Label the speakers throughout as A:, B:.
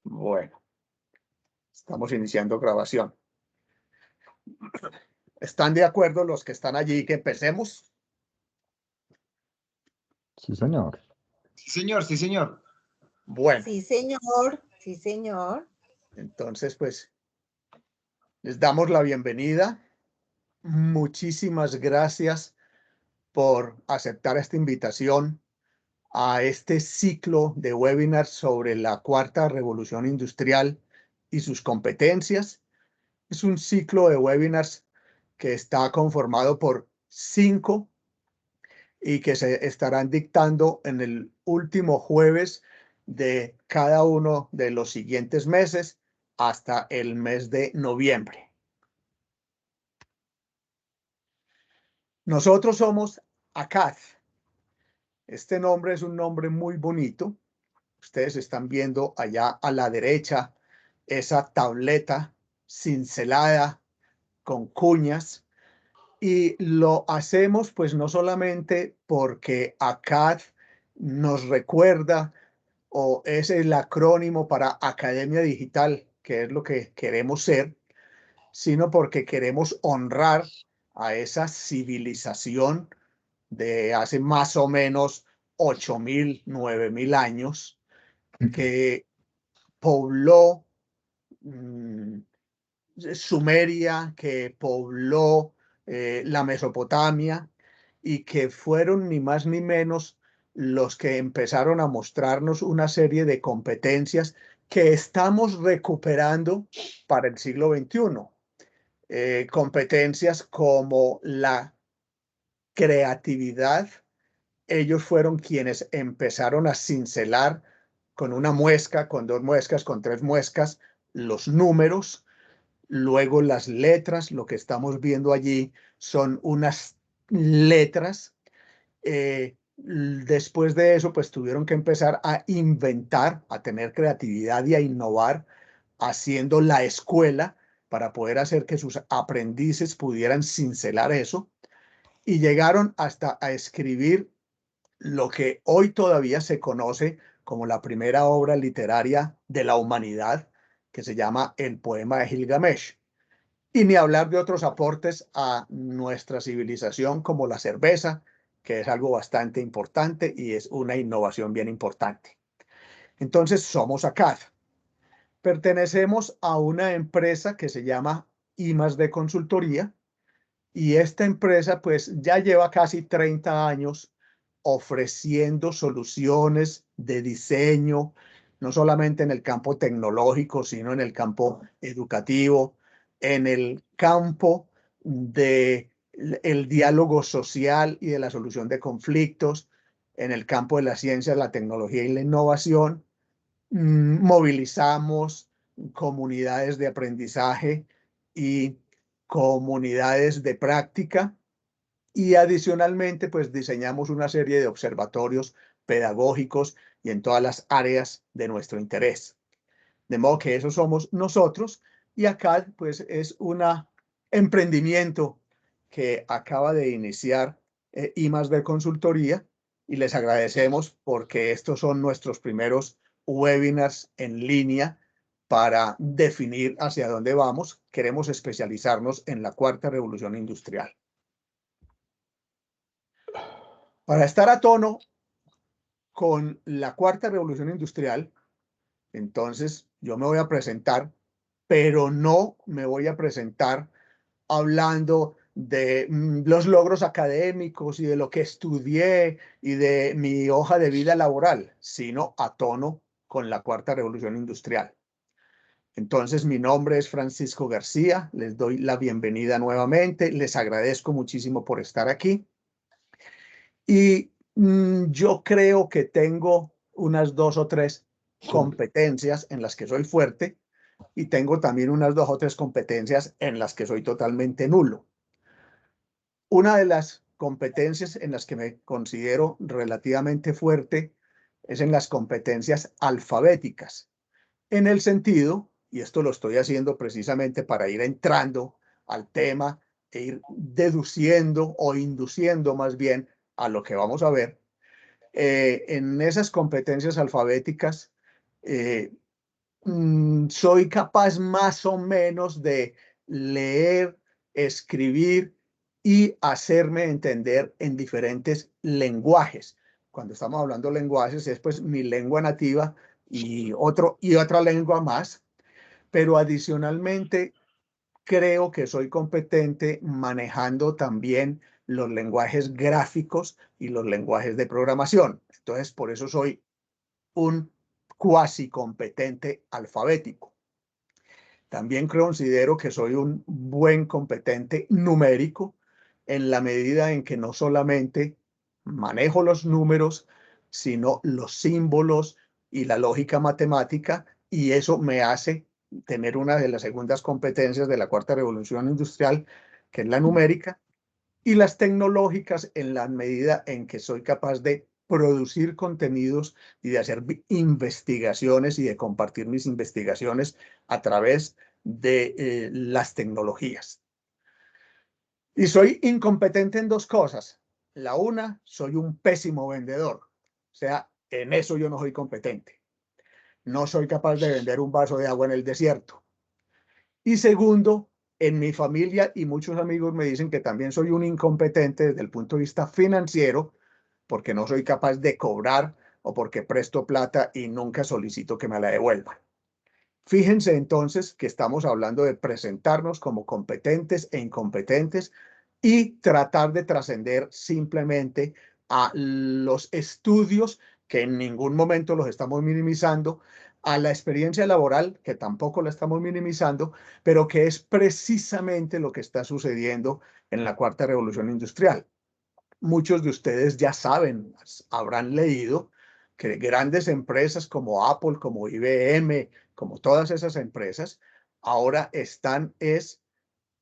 A: Bueno, estamos iniciando grabación. ¿Están de acuerdo los que están allí que empecemos?
B: Sí, señor.
C: Sí, señor, sí, señor.
A: Bueno,
D: Sí, señor. Sí, señor.
A: entonces pues les damos la bienvenida. Muchísimas gracias por aceptar esta invitación a este ciclo de webinars sobre la cuarta revolución industrial y sus competencias. Es un ciclo de webinars que está conformado por 5 y que se estarán dictando en el último jueves de cada uno de los siguientes meses hasta el mes de noviembre. Nosotros somos ACAD. Este nombre es un nombre muy bonito. Ustedes están viendo allá a la derecha esa tableta cincelada con cuñas. Y lo hacemos pues no solamente porque ACAD nos recuerda o es el acrónimo para Academia Digital, que es lo que queremos ser, sino porque queremos honrar a esa civilización de hace más o menos 8.000, 9.000 años que pobló Sumeria, que pobló la Mesopotamia y que fueron ni más ni menos los que empezaron a mostrarnos una serie de competencias que estamos recuperando para el siglo XXI. Competencias como la creatividad. Ellos fueron quienes empezaron a cincelar con una muesca, con 2 muescas, con 3 muescas, los números. Luego las letras, lo que estamos viendo allí son unas letras. Después de eso, pues tuvieron que empezar a inventar, a tener creatividad y a innovar, haciendo la escuela para poder hacer que sus aprendices pudieran cincelar eso. Y llegaron hasta a escribir lo que hoy todavía se conoce como la primera obra literaria de la humanidad, que se llama el poema de Gilgamesh. Y ni hablar de otros aportes a nuestra civilización como la cerveza, que es algo bastante importante y es una innovación bien importante. Entonces, somos ACAD. Pertenecemos a una empresa que se llama I+D Consultoría, y esta empresa pues ya lleva casi 30 años ofreciendo soluciones de diseño, no solamente en el campo tecnológico, sino en el campo educativo, en el campo del diálogo social y de la solución de conflictos, en el campo de la ciencia, la tecnología y la innovación. Movilizamos comunidades de aprendizaje y comunidades de práctica, y adicionalmente pues diseñamos una serie de observatorios pedagógicos y en todas las áreas de nuestro interés. De modo que eso somos nosotros, y acá pues es un emprendimiento que acaba de iniciar I+D Consultoría, y les agradecemos porque estos son nuestros primeros webinars en línea para definir hacia dónde vamos. Queremos especializarnos en la cuarta revolución industrial. Para estar a tono con la cuarta revolución industrial, entonces yo me voy a presentar, pero no me voy a presentar hablando de los logros académicos y de lo que estudié y de mi hoja de vida laboral, sino a tono con la cuarta revolución industrial. Entonces, mi nombre es Francisco García, les doy la bienvenida nuevamente, les agradezco muchísimo por estar aquí. Y yo creo que tengo unas 2 o 3 competencias en las que soy fuerte, y tengo también unas 2 o 3 competencias en las que soy totalmente nulo. Una de las competencias en las que me considero relativamente fuerte es en las competencias alfabéticas, en el sentido, y esto lo estoy haciendo precisamente para ir entrando al tema e ir deduciendo o induciendo más bien a lo que vamos a ver. En esas competencias alfabéticas soy capaz más o menos de leer, escribir y hacerme entender en diferentes lenguajes. Cuando estamos hablando de lenguajes es pues mi lengua nativa y otra lengua más, pero adicionalmente creo que soy competente manejando también los lenguajes gráficos y los lenguajes de programación. Entonces, por eso soy un cuasi competente alfabético. También considero que soy un buen competente numérico en la medida en que no solamente manejo los números, sino los símbolos y la lógica matemática, y eso me hace tener una de las segundas competencias de la cuarta revolución industrial, que es la numérica, y las tecnológicas en la medida en que soy capaz de producir contenidos y de hacer investigaciones y de compartir mis investigaciones a través de las tecnologías. Y soy incompetente en dos cosas. La una, soy un pésimo vendedor. O sea, en eso yo no soy competente. No soy capaz de vender un vaso de agua en el desierto. Y segundo, en mi familia y muchos amigos me dicen que también soy un incompetente desde el punto de vista financiero, porque no soy capaz de cobrar o porque presto plata y nunca solicito que me la devuelvan. Fíjense entonces que estamos hablando de presentarnos como competentes e incompetentes y tratar de trascender simplemente a los estudios, que en ningún momento los estamos minimizando, a la experiencia laboral, que tampoco la estamos minimizando, pero que es precisamente lo que está sucediendo en la cuarta revolución industrial. Muchos de ustedes ya saben, habrán leído que grandes empresas como Apple, como IBM, como todas esas empresas, ahora están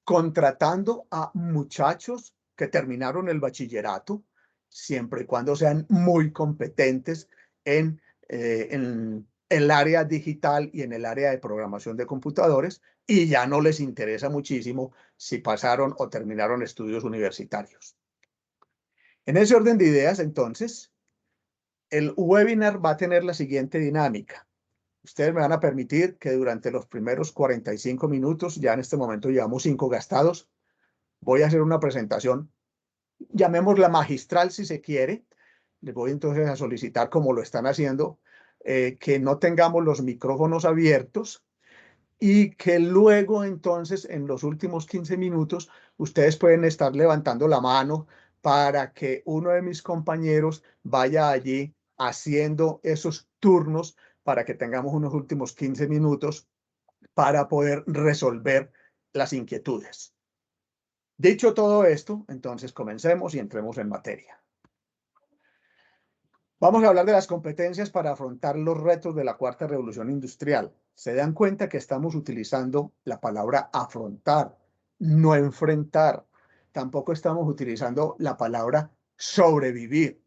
A: contratando a muchachos que terminaron el bachillerato, siempre y cuando sean muy competentes en el área digital y en el área de programación de computadores, y ya no les interesa muchísimo si pasaron o terminaron estudios universitarios. En ese orden de ideas, entonces, el webinar va a tener la siguiente dinámica. Ustedes me van a permitir que durante los primeros 45 minutos, ya en este momento llevamos 5 gastados, voy a hacer una presentación, llamémosla magistral si se quiere. Les voy entonces a solicitar, como lo están haciendo, que no tengamos los micrófonos abiertos y que luego entonces en los últimos 15 minutos ustedes pueden estar levantando la mano para que uno de mis compañeros vaya allí haciendo esos turnos para que tengamos unos últimos 15 minutos para poder resolver las inquietudes. Dicho todo esto, entonces comencemos y entremos en materia. Vamos a hablar de las competencias para afrontar los retos de la cuarta revolución industrial. Se dan cuenta que estamos utilizando la palabra afrontar, no enfrentar. Tampoco estamos utilizando la palabra sobrevivir.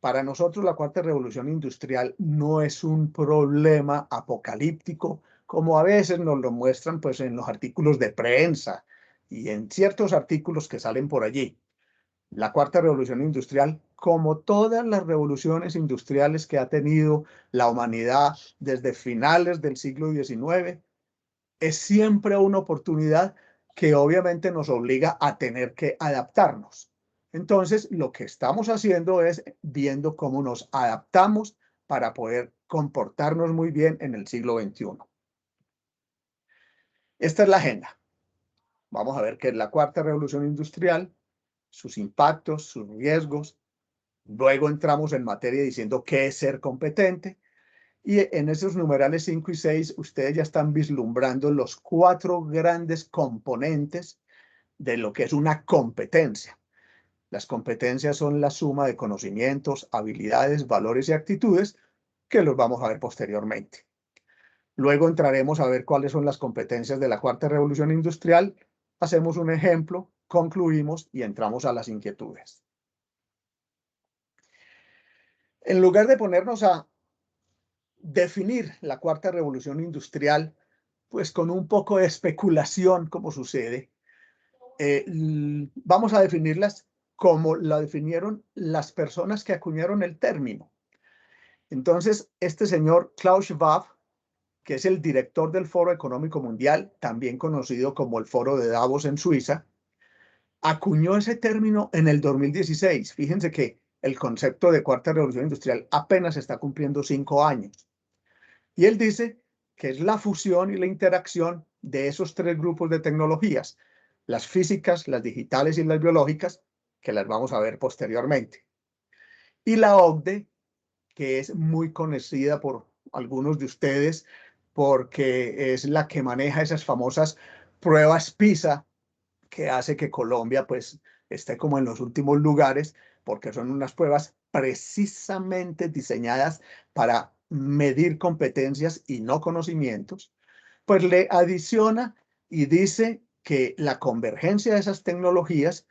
A: Para nosotros la cuarta revolución industrial no es un problema apocalíptico, como a veces nos lo muestran pues, en los artículos de prensa y en ciertos artículos que salen por allí. La cuarta revolución industrial, como todas las revoluciones industriales que ha tenido la humanidad desde finales del siglo XIX, es siempre una oportunidad que obviamente nos obliga a tener que adaptarnos. Entonces, lo que estamos haciendo es viendo cómo nos adaptamos para poder comportarnos muy bien en el siglo XXI. Esta es la agenda. Vamos a ver qué es la cuarta revolución industrial, sus impactos, sus riesgos. Luego entramos en materia diciendo qué es ser competente. Y en esos numerales 5 y 6, ustedes ya están vislumbrando los 4 grandes componentes de lo que es una competencia. Las competencias son la suma de conocimientos, habilidades, valores y actitudes que los vamos a ver posteriormente. Luego entraremos a ver cuáles son las competencias de la cuarta revolución industrial. Hacemos un ejemplo, concluimos y entramos a las inquietudes. En lugar de ponernos a definir la cuarta revolución industrial, pues con un poco de especulación, como sucede, vamos a definirlas como la definieron las personas que acuñaron el término. Entonces, este señor Klaus Schwab que es el director del Foro Económico Mundial, también conocido como el Foro de Davos en Suiza, acuñó ese término en el 2016. Fíjense que el concepto de cuarta revolución industrial apenas está cumpliendo 5 años. Y él dice que es la fusión y la interacción de esos 3 grupos de tecnologías, las físicas, las digitales y las biológicas, que las vamos a ver posteriormente. Y la OCDE, que es muy conocida por algunos de ustedes, porque es la que maneja esas famosas pruebas PISA, que hace que Colombia pues esté como en los últimos lugares, porque son unas pruebas precisamente diseñadas para medir competencias y no conocimientos, pues le adiciona y dice que la convergencia de esas tecnologías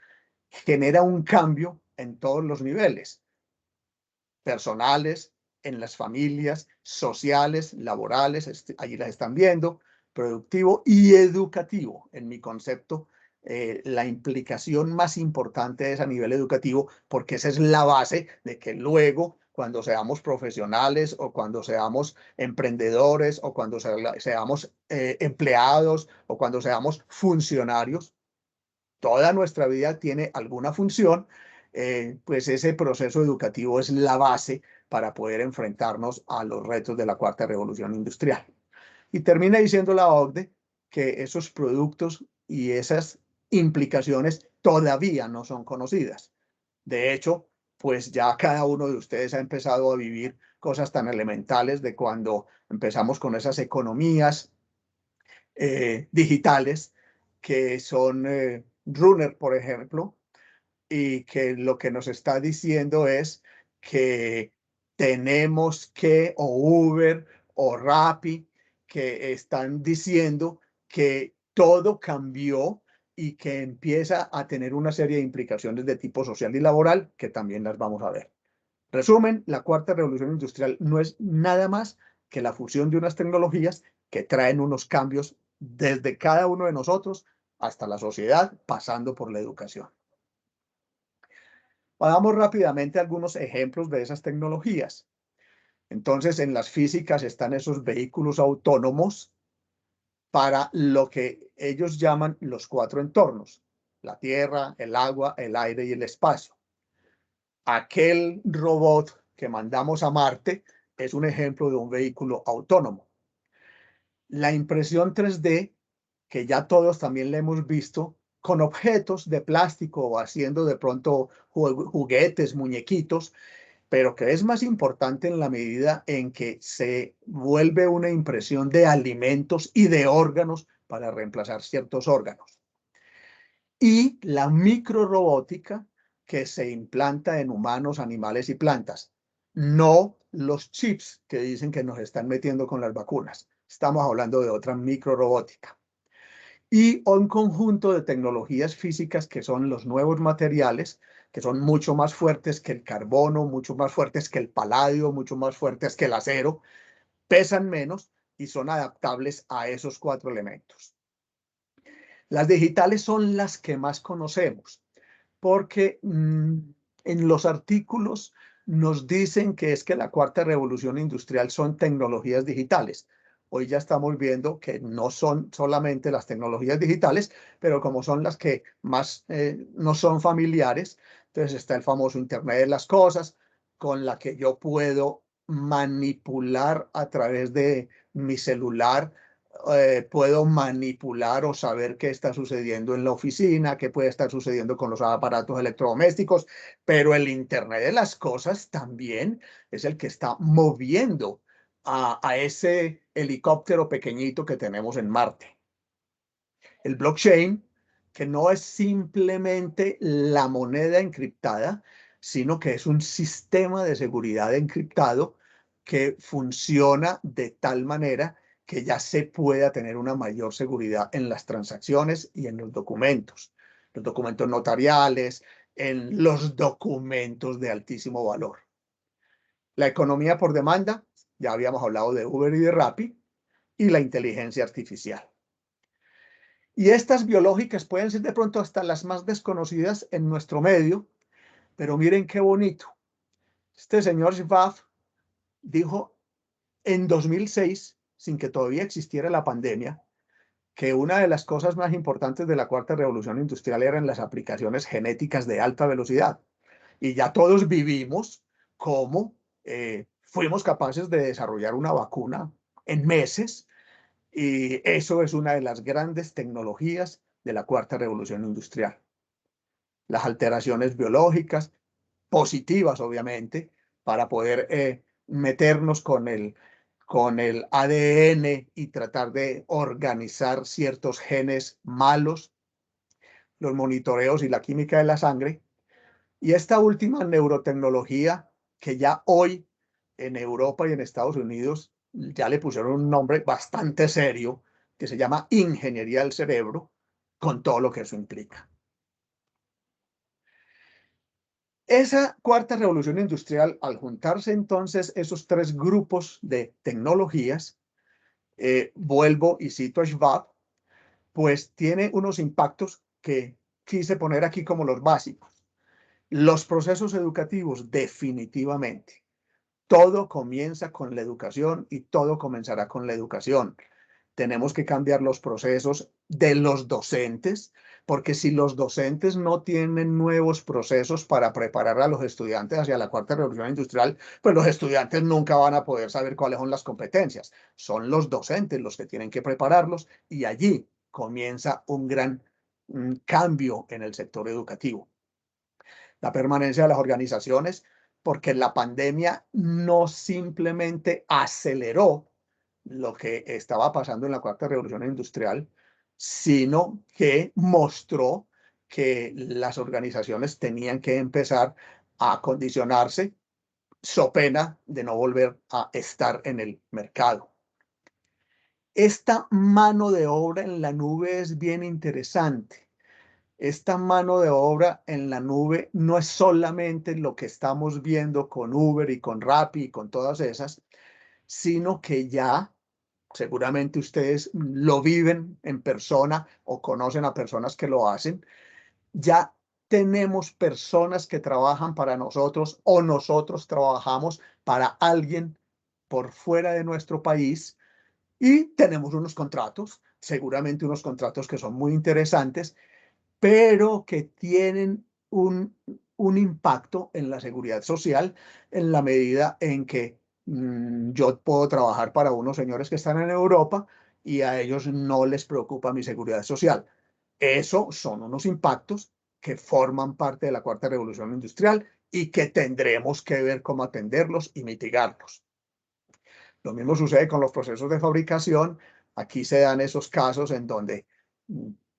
A: genera un cambio en todos los niveles, personales, en las familias, sociales, laborales, allí las están viendo, productivo y educativo. En mi concepto, la implicación más importante es a nivel educativo, porque esa es la base de que luego, cuando seamos profesionales o cuando seamos emprendedores o cuando seamos empleados o cuando seamos funcionarios, toda nuestra vida tiene alguna función, pues ese proceso educativo es la base para poder enfrentarnos a los retos de la cuarta revolución industrial. Y termina diciendo la OCDE que esos productos y esas implicaciones todavía no son conocidas. De hecho, pues ya cada uno de ustedes ha empezado a vivir cosas tan elementales de cuando empezamos con esas economías digitales que son Runner, por ejemplo, y que lo que nos está diciendo es que tenemos que, o Uber o Rappi, que están diciendo que todo cambió y que empieza a tener una serie de implicaciones de tipo social y laboral que también las vamos a ver. Resumen, la cuarta revolución industrial no es nada más que la fusión de unas tecnologías que traen unos cambios desde cada uno de nosotros hasta la sociedad, pasando por la educación. Hagamos rápidamente algunos ejemplos de esas tecnologías. Entonces, en las físicas están esos vehículos autónomos para lo que ellos llaman los 4 entornos: la tierra, el agua, el aire y el espacio. Aquel robot que mandamos a Marte es un ejemplo de un vehículo autónomo. La impresión 3D, que ya todos también la hemos visto, con objetos de plástico o haciendo de pronto juguetes, muñequitos, pero que es más importante en la medida en que se vuelve una impresión de alimentos y de órganos para reemplazar ciertos órganos. Y la microrobótica, que se implanta en humanos, animales y plantas, no los chips que dicen que nos están metiendo con las vacunas. Estamos hablando de otra microrobótica. Y un conjunto de tecnologías físicas que son los nuevos materiales, que son mucho más fuertes que el carbono, mucho más fuertes que el paladio, mucho más fuertes que el acero, pesan menos y son adaptables a esos 4 elementos. Las digitales son las que más conocemos, porque en los artículos nos dicen que es que la cuarta revolución industrial son tecnologías digitales. Hoy ya estamos viendo que no son solamente las tecnologías digitales, pero como son las que más no son familiares, entonces está el famoso Internet de las cosas, con la que yo puedo manipular a través de mi celular, puedo manipular o saber qué está sucediendo en la oficina, qué puede estar sucediendo con los aparatos electrodomésticos, pero el Internet de las cosas también es el que está moviendo a ese helicóptero pequeñito que tenemos en Marte. El blockchain, que no es simplemente la moneda encriptada, sino que es un sistema de seguridad encriptado que funciona de tal manera que ya se pueda tener una mayor seguridad en las transacciones y en los documentos notariales, en los documentos de altísimo valor. La economía por demanda, ya habíamos hablado de Uber y de Rappi, y la inteligencia artificial. Y estas biológicas pueden ser de pronto hasta las más desconocidas en nuestro medio, pero miren qué bonito. Este señor Schwab dijo en 2006, sin que todavía existiera la pandemia, que una de las cosas más importantes de la cuarta revolución industrial eran las aplicaciones genéticas de alta velocidad. Y ya todos vivimos cómo fuimos capaces de desarrollar una vacuna en meses, y eso es una de las grandes tecnologías de la cuarta revolución industrial. Las alteraciones biológicas, positivas obviamente, para poder meternos con el ADN y tratar de organizar ciertos genes malos, los monitoreos y la química de la sangre. Y esta última neurotecnología, que ya hoy en Europa y en Estados Unidos ya le pusieron un nombre bastante serio, que se llama ingeniería del cerebro, con todo lo que eso implica. Esa cuarta revolución industrial, al juntarse entonces esos tres grupos de tecnologías, vuelvo y cito a Schwab, pues tiene unos impactos que quise poner aquí como los básicos. Los procesos educativos, definitivamente. Todo comienza con la educación y todo comenzará con la educación. Tenemos que cambiar los procesos de los docentes, porque si los docentes no tienen nuevos procesos para preparar a los estudiantes hacia la cuarta revolución industrial, pues los estudiantes nunca van a poder saber cuáles son las competencias. Son los docentes los que tienen que prepararlos, y allí comienza un gran cambio en el sector educativo. La permanencia de las organizaciones, porque la pandemia no simplemente aceleró lo que estaba pasando en la cuarta revolución industrial, sino que mostró que las organizaciones tenían que empezar a acondicionarse, so pena de no volver a estar en el mercado. Esta mano de obra en la nube es bien interesante. Esta mano de obra en la nube no es solamente lo que estamos viendo con Uber y con Rappi y con todas esas, sino que ya seguramente ustedes lo viven en persona o conocen a personas que lo hacen. Ya tenemos personas que trabajan para nosotros o nosotros trabajamos para alguien por fuera de nuestro país, y tenemos unos contratos, seguramente unos contratos que son muy interesantes, pero que tienen un impacto en la seguridad social, en la medida en que yo puedo trabajar para unos señores que están en Europa y a ellos no les preocupa mi seguridad social. Eso son unos impactos que forman parte de la cuarta revolución industrial y que tendremos que ver cómo atenderlos y mitigarlos. Lo mismo sucede con los procesos de fabricación. Aquí se dan esos casos en donde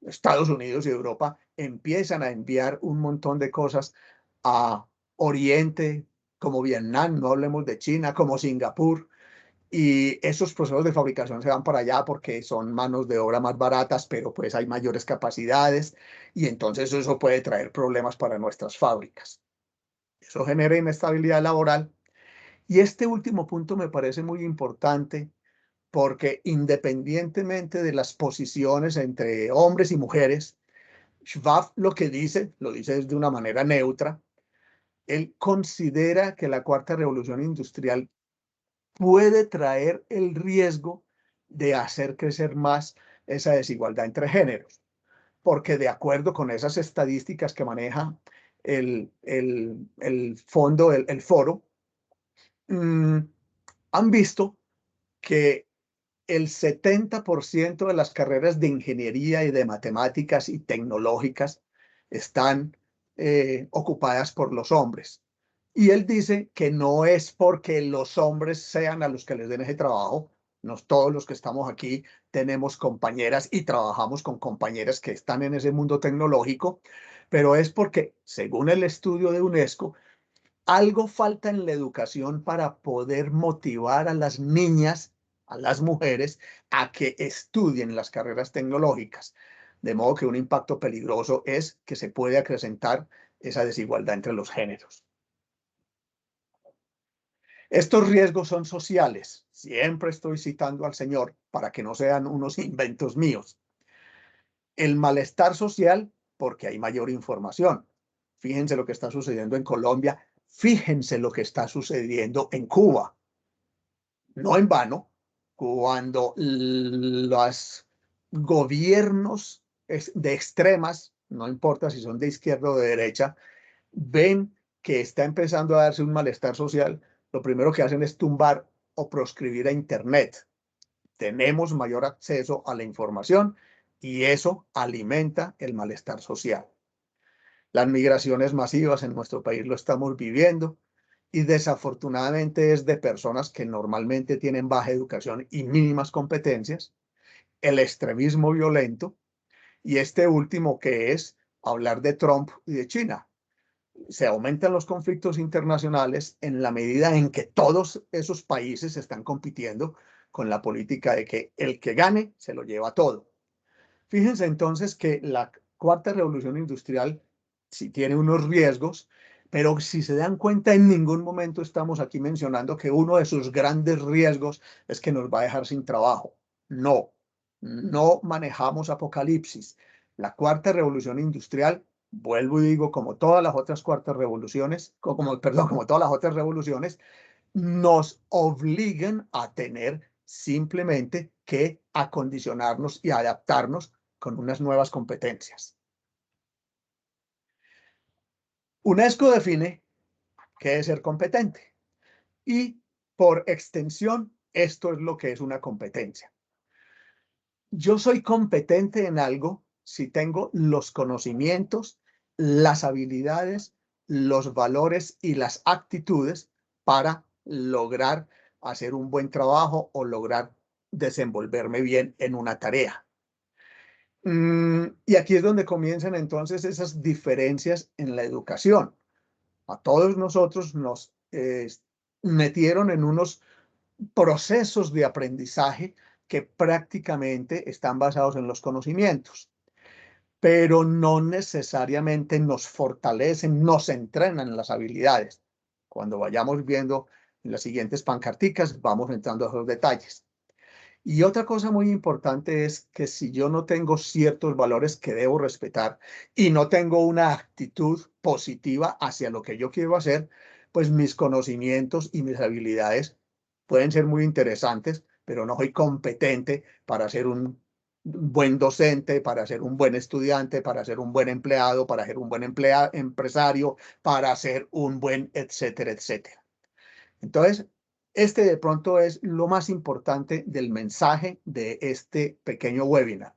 A: Estados Unidos y Europa empiezan a enviar un montón de cosas a Oriente, como Vietnam, no hablemos de China, como Singapur, y esos procesos de fabricación se van para allá porque son manos de obra más baratas, pero pues hay mayores capacidades, y entonces eso puede traer problemas para nuestras fábricas. Eso genera inestabilidad laboral. Y este último punto me parece muy importante, porque independientemente de las posiciones entre hombres y mujeres, Schwab lo que dice, lo dice de una manera neutra. Él considera que la cuarta revolución industrial puede traer el riesgo de hacer crecer más esa desigualdad entre géneros, porque de acuerdo con esas estadísticas que maneja el fondo, el foro, han visto que el 70% de las carreras de ingeniería y de matemáticas y tecnológicas están ocupadas por los hombres. Y él dice que no es porque los hombres sean a los que les den ese trabajo. Todos los que estamos aquí tenemos compañeras y trabajamos con compañeras que están en ese mundo tecnológico, pero es porque, según el estudio de UNESCO, algo falta en la educación para poder motivar a las niñas, a las mujeres, a que estudien las carreras tecnológicas. De modo que un impacto peligroso es que se puede acrecentar esa desigualdad entre los géneros. Estos riesgos son sociales. Siempre estoy citando al Señor para que no sean unos inventos míos. El malestar social, porque hay mayor información. Fíjense lo que está sucediendo en Colombia. Fíjense lo que está sucediendo en Cuba. No en vano, cuando los gobiernos de extremas, no importa si son de izquierda o de derecha, ven que está empezando a darse un malestar social, lo primero que hacen es tumbar o proscribir a Internet. Tenemos mayor acceso a la información y eso alimenta el malestar social. Las migraciones masivas en nuestro país lo estamos viviendo y desafortunadamente es de personas que normalmente tienen baja educación y mínimas competencias, el extremismo violento y este último que es hablar de Trump y de China. Se aumentan los conflictos internacionales en la medida en que todos esos países están compitiendo con la política de que el que gane se lo lleva todo. Fíjense entonces que la cuarta revolución industrial sí tiene unos riesgos, pero si se dan cuenta, en ningún momento estamos aquí mencionando que uno de sus grandes riesgos es que nos va a dejar sin trabajo. No, no manejamos apocalipsis. La cuarta revolución industrial, vuelvo y digo, como todas las otras cuartas revoluciones, como todas las otras revoluciones, nos obligan a tener simplemente que acondicionarnos y adaptarnos con unas nuevas competencias. UNESCO define qué es ser competente y por extensión esto es lo que es una competencia. Yo soy competente en algo si tengo los conocimientos, las habilidades, los valores y las actitudes para lograr hacer un buen trabajo o lograr desenvolverme bien en una tarea. Y aquí es donde comienzan entonces esas diferencias en la educación. A todos nosotros nos metieron en unos procesos de aprendizaje que prácticamente están basados en los conocimientos, pero no necesariamente nos fortalecen, nos entrenan en las habilidades. Cuando vayamos viendo en las siguientes pancarticas, vamos entrando a esos detalles. Y otra cosa muy importante es que si yo no tengo ciertos valores que debo respetar y no tengo una actitud positiva hacia lo que yo quiero hacer, pues mis conocimientos y mis habilidades pueden ser muy interesantes, pero no soy competente para ser un buen docente, para ser un buen estudiante, para ser un buen empleado, para ser un buen empresario, para ser un buen etcétera, etcétera. Entonces, este de pronto es lo más importante del mensaje de este pequeño webinar.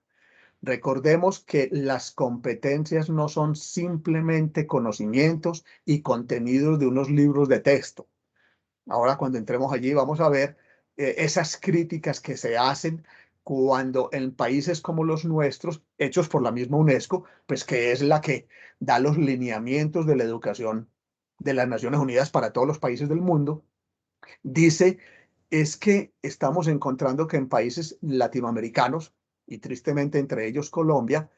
A: Recordemos que las competencias no son simplemente conocimientos y contenidos de unos libros de texto. Ahora, cuando entremos allí, vamos a ver esas críticas que se hacen cuando en países como los nuestros, hechos por la misma UNESCO, pues que es la que da los lineamientos de la educación de las Naciones Unidas para todos los países del mundo, dice, es que estamos encontrando que en países latinoamericanos, y tristemente entre ellos Colombia,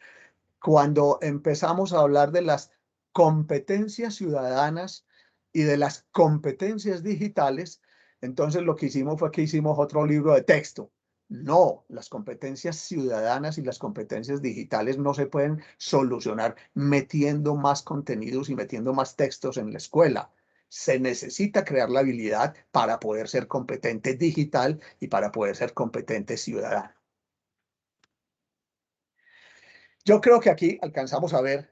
A: cuando empezamos a hablar de las competencias ciudadanas y de las competencias digitales, entonces lo que hicimos fue que hicimos otro libro de texto. No, las competencias ciudadanas y las competencias digitales no se pueden solucionar metiendo más contenidos y metiendo más textos en la escuela. Se necesita crear la habilidad para poder ser competente digital y para poder ser competente ciudadano. Yo creo que aquí alcanzamos a ver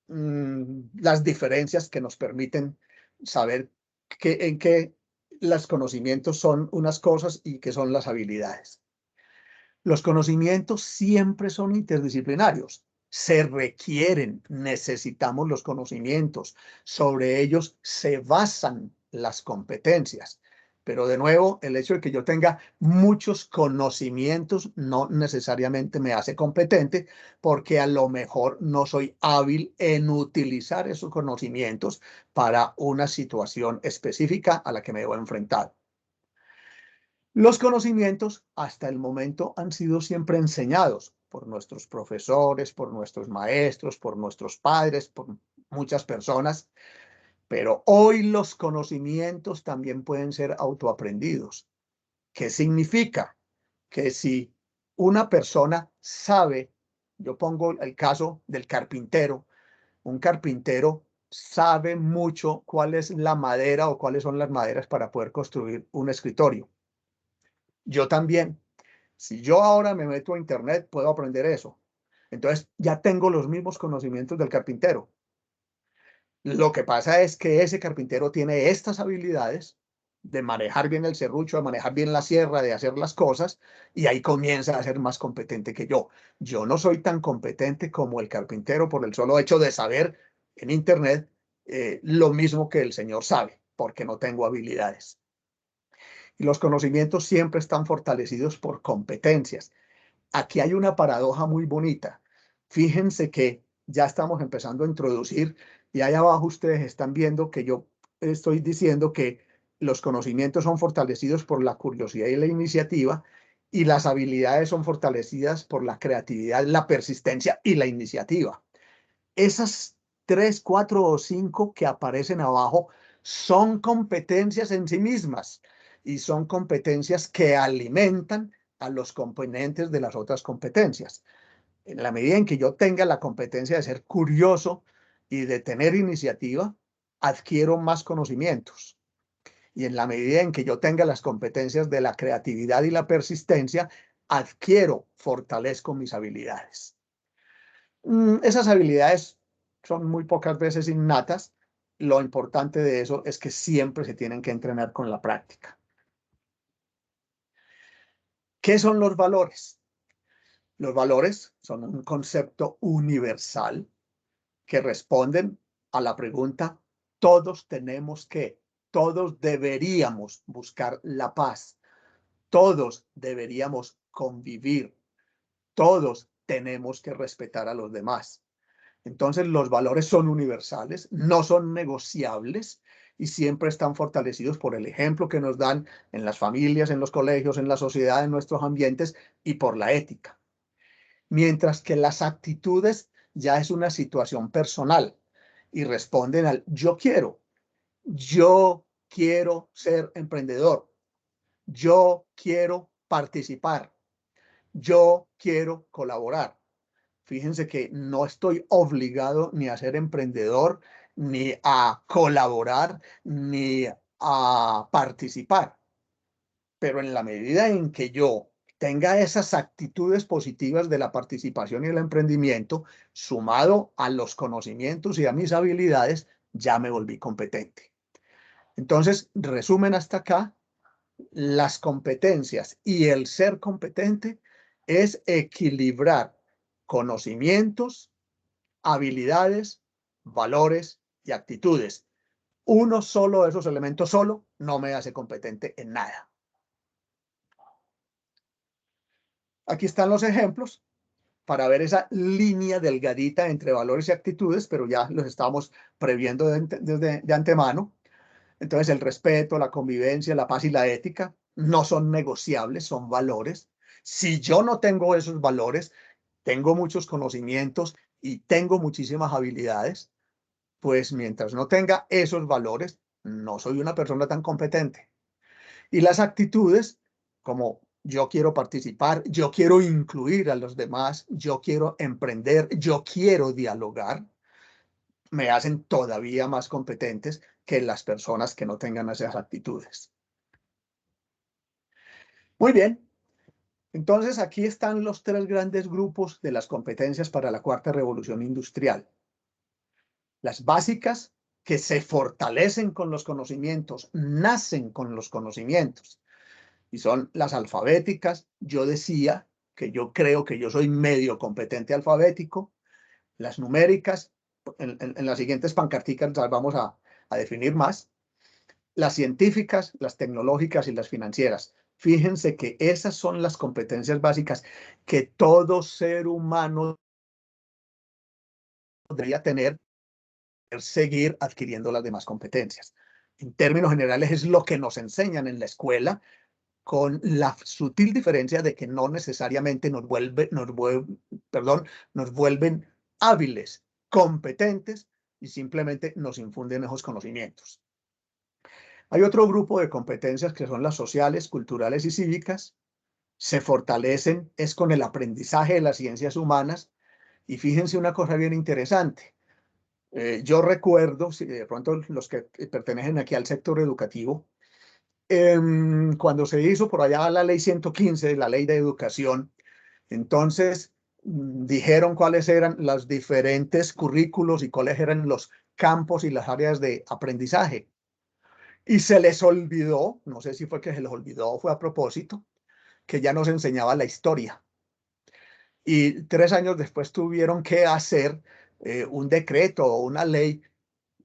A: las diferencias que nos permiten saber en qué los conocimientos son unas cosas y qué son las habilidades. Los conocimientos siempre son interdisciplinarios. Se requieren, necesitamos los conocimientos. Sobre ellos se basan las competencias. Pero de nuevo, el hecho de que yo tenga muchos conocimientos no necesariamente me hace competente, porque a lo mejor no soy hábil en utilizar esos conocimientos para una situación específica a la que me debo enfrentar. Los conocimientos hasta el momento han sido siempre enseñados por nuestros profesores, por nuestros maestros, por nuestros padres, por muchas personas, pero hoy los conocimientos también pueden ser autoaprendidos. ¿Qué significa? Que si una persona sabe, yo pongo el caso del carpintero, un carpintero sabe mucho cuál es la madera o cuáles son las maderas para poder construir un escritorio. Yo también. Si yo ahora me meto a internet, puedo aprender eso. Entonces ya tengo los mismos conocimientos del carpintero. Lo que pasa es que ese carpintero tiene estas habilidades de manejar bien el serrucho, de manejar bien la sierra, de hacer las cosas, y ahí comienza a ser más competente que yo. Yo no soy tan competente como el carpintero por el solo hecho de saber en internet lo mismo que el señor sabe, porque no tengo habilidades. Y los conocimientos siempre están fortalecidos por competencias. Aquí hay una paradoja muy bonita. Fíjense que ya estamos empezando a introducir, y ahí abajo ustedes están viendo que yo estoy diciendo que los conocimientos son fortalecidos por la curiosidad y la iniciativa, y las habilidades son fortalecidas por la creatividad, la persistencia y la iniciativa. Esas 3, 4 o 5 que aparecen abajo son competencias en sí mismas y son competencias que alimentan a los componentes de las otras competencias. En la medida en que yo tenga la competencia de ser curioso y de tener iniciativa, adquiero más conocimientos. Y en la medida en que yo tenga las competencias de la creatividad y la persistencia, fortalezco mis habilidades. Esas habilidades son muy pocas veces innatas. Lo importante de eso es que siempre se tienen que entrenar con la práctica. ¿Qué son los valores? Los valores son un concepto universal que responden a la pregunta: todos tenemos que, todos deberíamos buscar la paz, todos deberíamos convivir, todos tenemos que respetar a los demás. Entonces, los valores son universales, no son negociables y siempre están fortalecidos por el ejemplo que nos dan en las familias, en los colegios, en la sociedad, en nuestros ambientes y por la ética. Mientras que las actitudes ya es una situación personal y responden al yo quiero ser emprendedor, yo quiero participar, yo quiero colaborar. Fíjense que no estoy obligado ni a ser emprendedor, ni a colaborar, ni a participar. Pero en la medida en que yo tenga esas actitudes positivas de la participación y el emprendimiento, sumado a los conocimientos y a mis habilidades, ya me volví competente. Entonces, resumen hasta acá, las competencias y el ser competente es equilibrar conocimientos, habilidades, valores y actitudes. Uno solo de esos elementos solo no me hace competente en nada. Aquí están los ejemplos para ver esa línea delgadita entre valores y actitudes, pero ya los estamos previendo de antemano. Entonces, el respeto, la convivencia, la paz y la ética no son negociables, son valores. Si yo no tengo esos valores, tengo muchos conocimientos y tengo muchísimas habilidades, pues mientras no tenga esos valores, no soy una persona tan competente. Y las actitudes, como yo quiero participar, yo quiero incluir a los demás, yo quiero emprender, yo quiero dialogar, me hacen todavía más competentes que las personas que no tengan esas actitudes. Muy bien. Entonces, aquí están los 3 grandes grupos de las competencias para la cuarta revolución industrial. Las básicas, que se fortalecen con los conocimientos, nacen con los conocimientos, y son las alfabéticas. Yo decía que yo creo que yo soy medio competente alfabético. Las numéricas, en las siguientes pancarticas las vamos a definir más. Las científicas, las tecnológicas y las financieras. Fíjense que esas son las competencias básicas que todo ser humano debería tener, seguir adquiriendo las demás competencias. En términos generales, es lo que nos enseñan en la escuela, con la sutil diferencia de que no necesariamente nos vuelven hábiles, competentes, y simplemente nos infunden esos conocimientos. Hay otro grupo de competencias que son las sociales, culturales y cívicas. Se fortalecen es con el aprendizaje de las ciencias humanas. Y fíjense una cosa bien interesante. Yo recuerdo, si de pronto los que pertenecen aquí al sector educativo, Cuando se hizo por allá la ley 115, la ley de educación, entonces dijeron cuáles eran los diferentes currículos y cuáles eran los campos y las áreas de aprendizaje. Y se les olvidó, no sé si fue que se les olvidó o fue a propósito, que ya nos enseñaba la historia. Y 3 años después tuvieron que hacer un decreto o una ley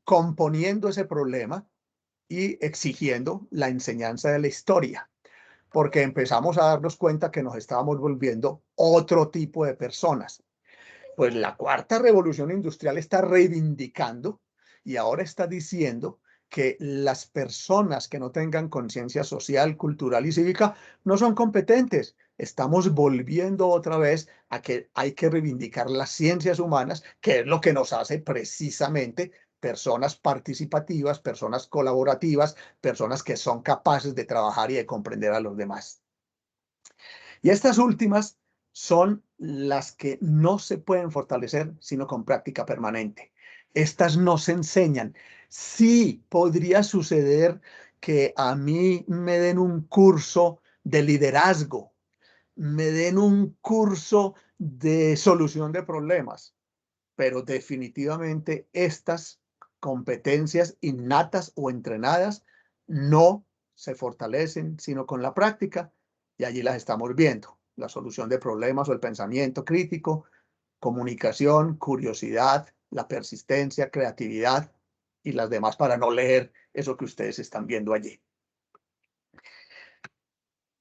A: componiendo ese problema y exigiendo la enseñanza de la historia, porque empezamos a darnos cuenta que nos estábamos volviendo otro tipo de personas. Pues la cuarta revolución industrial está reivindicando y ahora está diciendo que las personas que no tengan conciencia social, cultural y cívica no son competentes. Estamos volviendo otra vez a que hay que reivindicar las ciencias humanas, que es lo que nos hace precisamente personas participativas, personas colaborativas, personas que son capaces de trabajar y de comprender a los demás. Y estas últimas son las que no se pueden fortalecer sino con práctica permanente. Estas no se enseñan. Sí podría suceder que a mí me den un curso de liderazgo, me den un curso de solución de problemas, pero definitivamente estas competencias innatas o entrenadas no se fortalecen sino con la práctica, y allí las estamos viendo: la solución de problemas o el pensamiento crítico, comunicación, curiosidad, la persistencia, creatividad y las demás, para no leer eso que ustedes están viendo allí.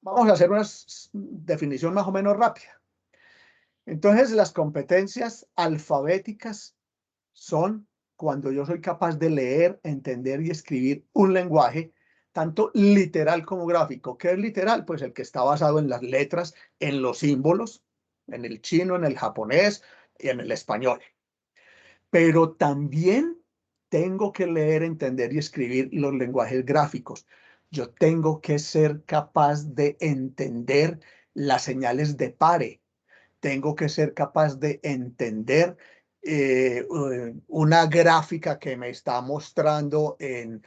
A: Vamos a hacer una definición más o menos rápida. Entonces, las competencias alfabéticas son cuando yo soy capaz de leer, entender y escribir un lenguaje, tanto literal como gráfico. ¿Qué es literal? Pues el que está basado en las letras, en los símbolos, en el chino, en el japonés y en el español. Pero también tengo que leer, entender y escribir los lenguajes gráficos. Yo tengo que ser capaz de entender las señales de pare. Tengo que ser capaz de entender una gráfica que me está mostrando en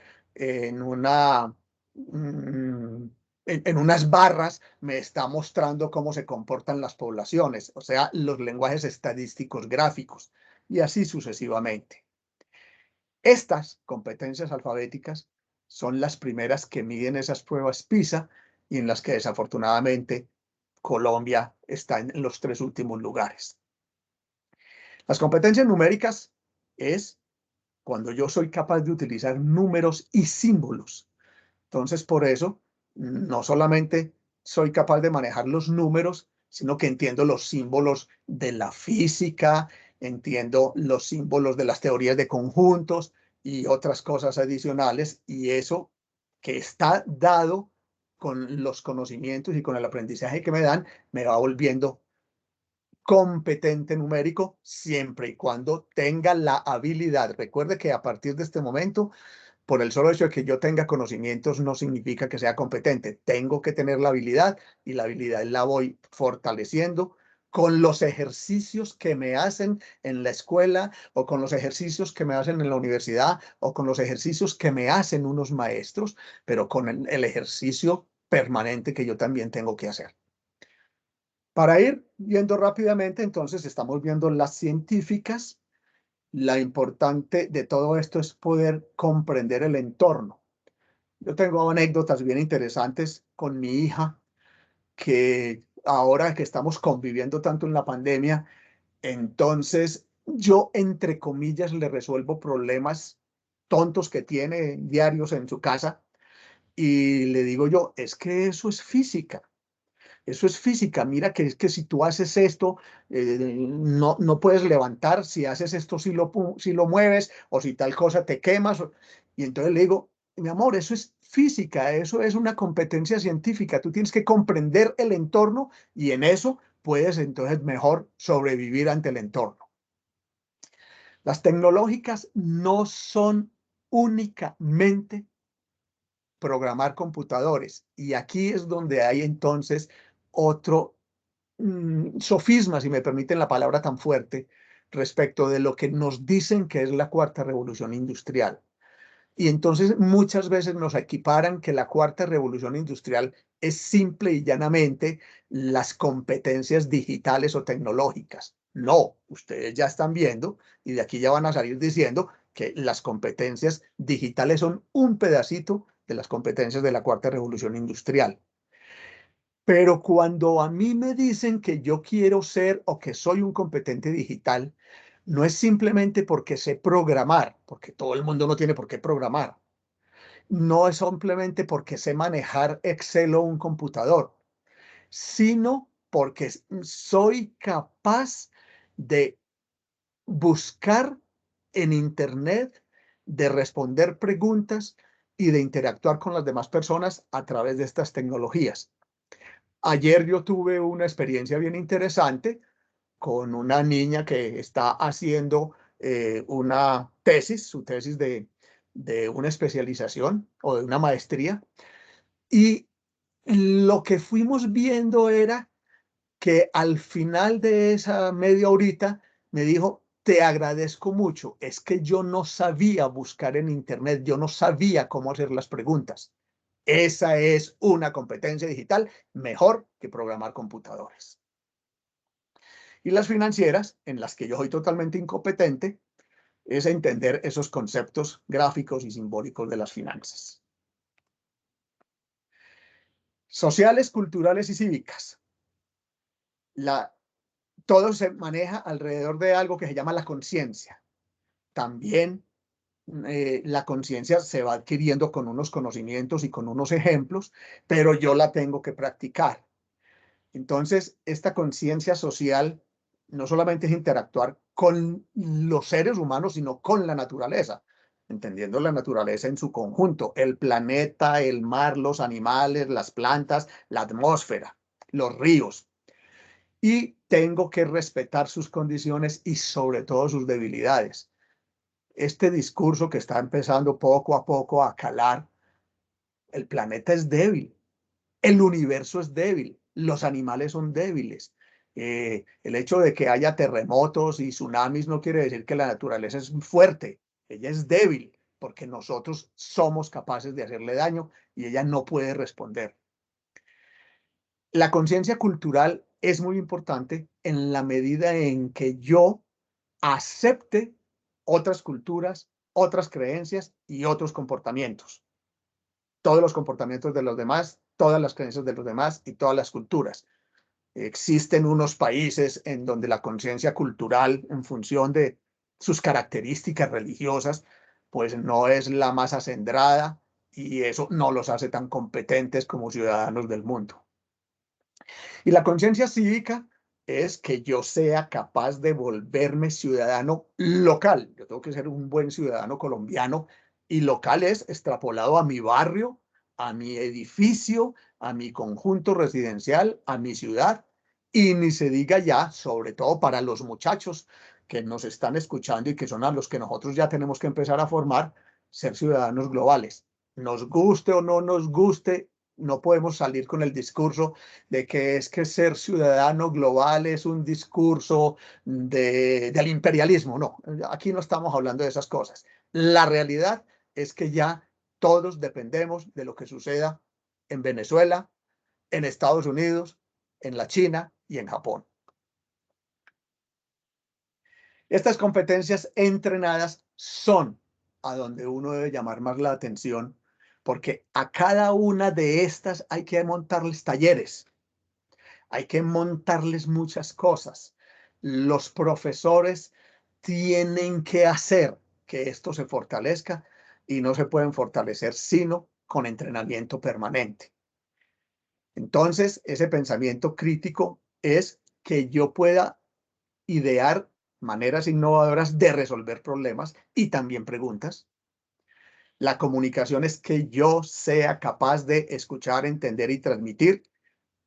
A: una, mm, en unas barras, me está mostrando cómo se comportan las poblaciones, o sea, los lenguajes estadísticos gráficos, y así sucesivamente. Estas competencias alfabéticas son las primeras que miden esas pruebas PISA, y en las que desafortunadamente Colombia está en los 3 últimos lugares. Las competencias numéricas es cuando yo soy capaz de utilizar números y símbolos. Entonces, por eso, no solamente soy capaz de manejar los números, sino que entiendo los símbolos de la física, entiendo los símbolos de las teorías de conjuntos y otras cosas adicionales, y eso que está dado con los conocimientos y con el aprendizaje que me dan, me va volviendo competente numérico siempre y cuando tenga la habilidad. Recuerde que a partir de este momento, por el solo hecho de que yo tenga conocimientos, no significa que sea competente. Tengo que tener la habilidad, y la habilidad la voy fortaleciendo con los ejercicios que me hacen en la escuela, o con los ejercicios que me hacen en la universidad, o con los ejercicios que me hacen unos maestros, pero con el ejercicio permanente que yo también tengo que hacer. Para ir viendo rápidamente, entonces estamos viendo las científicas. La importante de todo esto es poder comprender el entorno. Yo tengo anécdotas bien interesantes con mi hija, que ahora que estamos conviviendo tanto en la pandemia, entonces yo, entre comillas, le resuelvo problemas tontos que tiene diarios en su casa, y le digo yo: es que eso es física. Eso es física. Mira que es que si tú haces esto, no puedes levantar. Si haces esto, si lo mueves, o si tal cosa te quemas. Y entonces le digo: mi amor, eso es física, eso es una competencia científica. Tú tienes que comprender el entorno, y en eso puedes entonces mejor sobrevivir ante el entorno. Las tecnológicas no son únicamente programar computadores. Y aquí es donde hay entonces otro sofisma, si me permiten la palabra tan fuerte, respecto de lo que nos dicen que es la cuarta revolución industrial. Y entonces muchas veces nos equiparan que la cuarta revolución industrial es simple y llanamente las competencias digitales o tecnológicas. No, ustedes ya están viendo y de aquí ya van a salir diciendo que las competencias digitales son un pedacito de las competencias de la cuarta revolución industrial. Pero cuando a mí me dicen que yo quiero ser o que soy un competente digital, no es simplemente porque sé programar, porque todo el mundo no tiene por qué programar. No es simplemente porque sé manejar Excel o un computador, sino porque soy capaz de buscar en Internet, de responder preguntas y de interactuar con las demás personas a través de estas tecnologías. Ayer yo tuve una experiencia bien interesante con una niña que está haciendo una tesis, su tesis de una especialización o de una maestría. Y lo que fuimos viendo era que al final de esa media horita me dijo, te agradezco mucho, es que yo no sabía buscar en Internet, yo no sabía cómo hacer las preguntas. Esa es una competencia digital mejor que programar computadores. Y las financieras, en las que yo soy totalmente incompetente, es entender esos conceptos gráficos y simbólicos de las finanzas. Sociales, culturales y cívicas. Todo se maneja alrededor de algo que se llama la conciencia. También la conciencia se va adquiriendo con unos conocimientos y con unos ejemplos, pero yo la tengo que practicar. Entonces, esta conciencia social no solamente es interactuar con los seres humanos, sino con la naturaleza, entendiendo la naturaleza en su conjunto, el planeta, el mar, los animales, las plantas, la atmósfera, los ríos. Y tengo que respetar sus condiciones y sobre todo sus debilidades. Este discurso que está empezando poco a poco a calar, el planeta es débil, el universo es débil, los animales son débiles. El hecho de que haya terremotos y tsunamis no quiere decir que la naturaleza es fuerte, ella es débil porque nosotros somos capaces de hacerle daño y ella no puede responder. La conciencia cultural es muy importante en la medida en que yo acepte otras culturas, otras creencias y otros comportamientos. Todos los comportamientos de los demás, todas las creencias de los demás y todas las culturas. Existen unos países en donde la conciencia cultural, en función de sus características religiosas, pues no es la más acendrada y eso no los hace tan competentes como ciudadanos del mundo. Y la conciencia cívica es que yo sea capaz de volverme ciudadano local. Yo tengo que ser un buen ciudadano colombiano y local es extrapolado a mi barrio, a mi edificio, a mi conjunto residencial, a mi ciudad y ni se diga ya, sobre todo para los muchachos que nos están escuchando y que son a los que nosotros ya tenemos que empezar a formar, ser ciudadanos globales. Nos guste o no nos guste, no podemos salir con el discurso de que es que ser ciudadano global es un discurso del imperialismo. No, aquí no estamos hablando de esas cosas. La realidad es que ya todos dependemos de lo que suceda en Venezuela, en Estados Unidos, en la China y en Japón. Estas competencias entrenadas son a donde uno debe llamar más la atención, porque a cada una de estas hay que montarles talleres. Hay que montarles muchas cosas. Los profesores tienen que hacer que esto se fortalezca y no se pueden fortalecer sino con entrenamiento permanente. Entonces, ese pensamiento crítico es que yo pueda idear maneras innovadoras de resolver problemas y también preguntas. La comunicación es que yo sea capaz de escuchar, entender y transmitir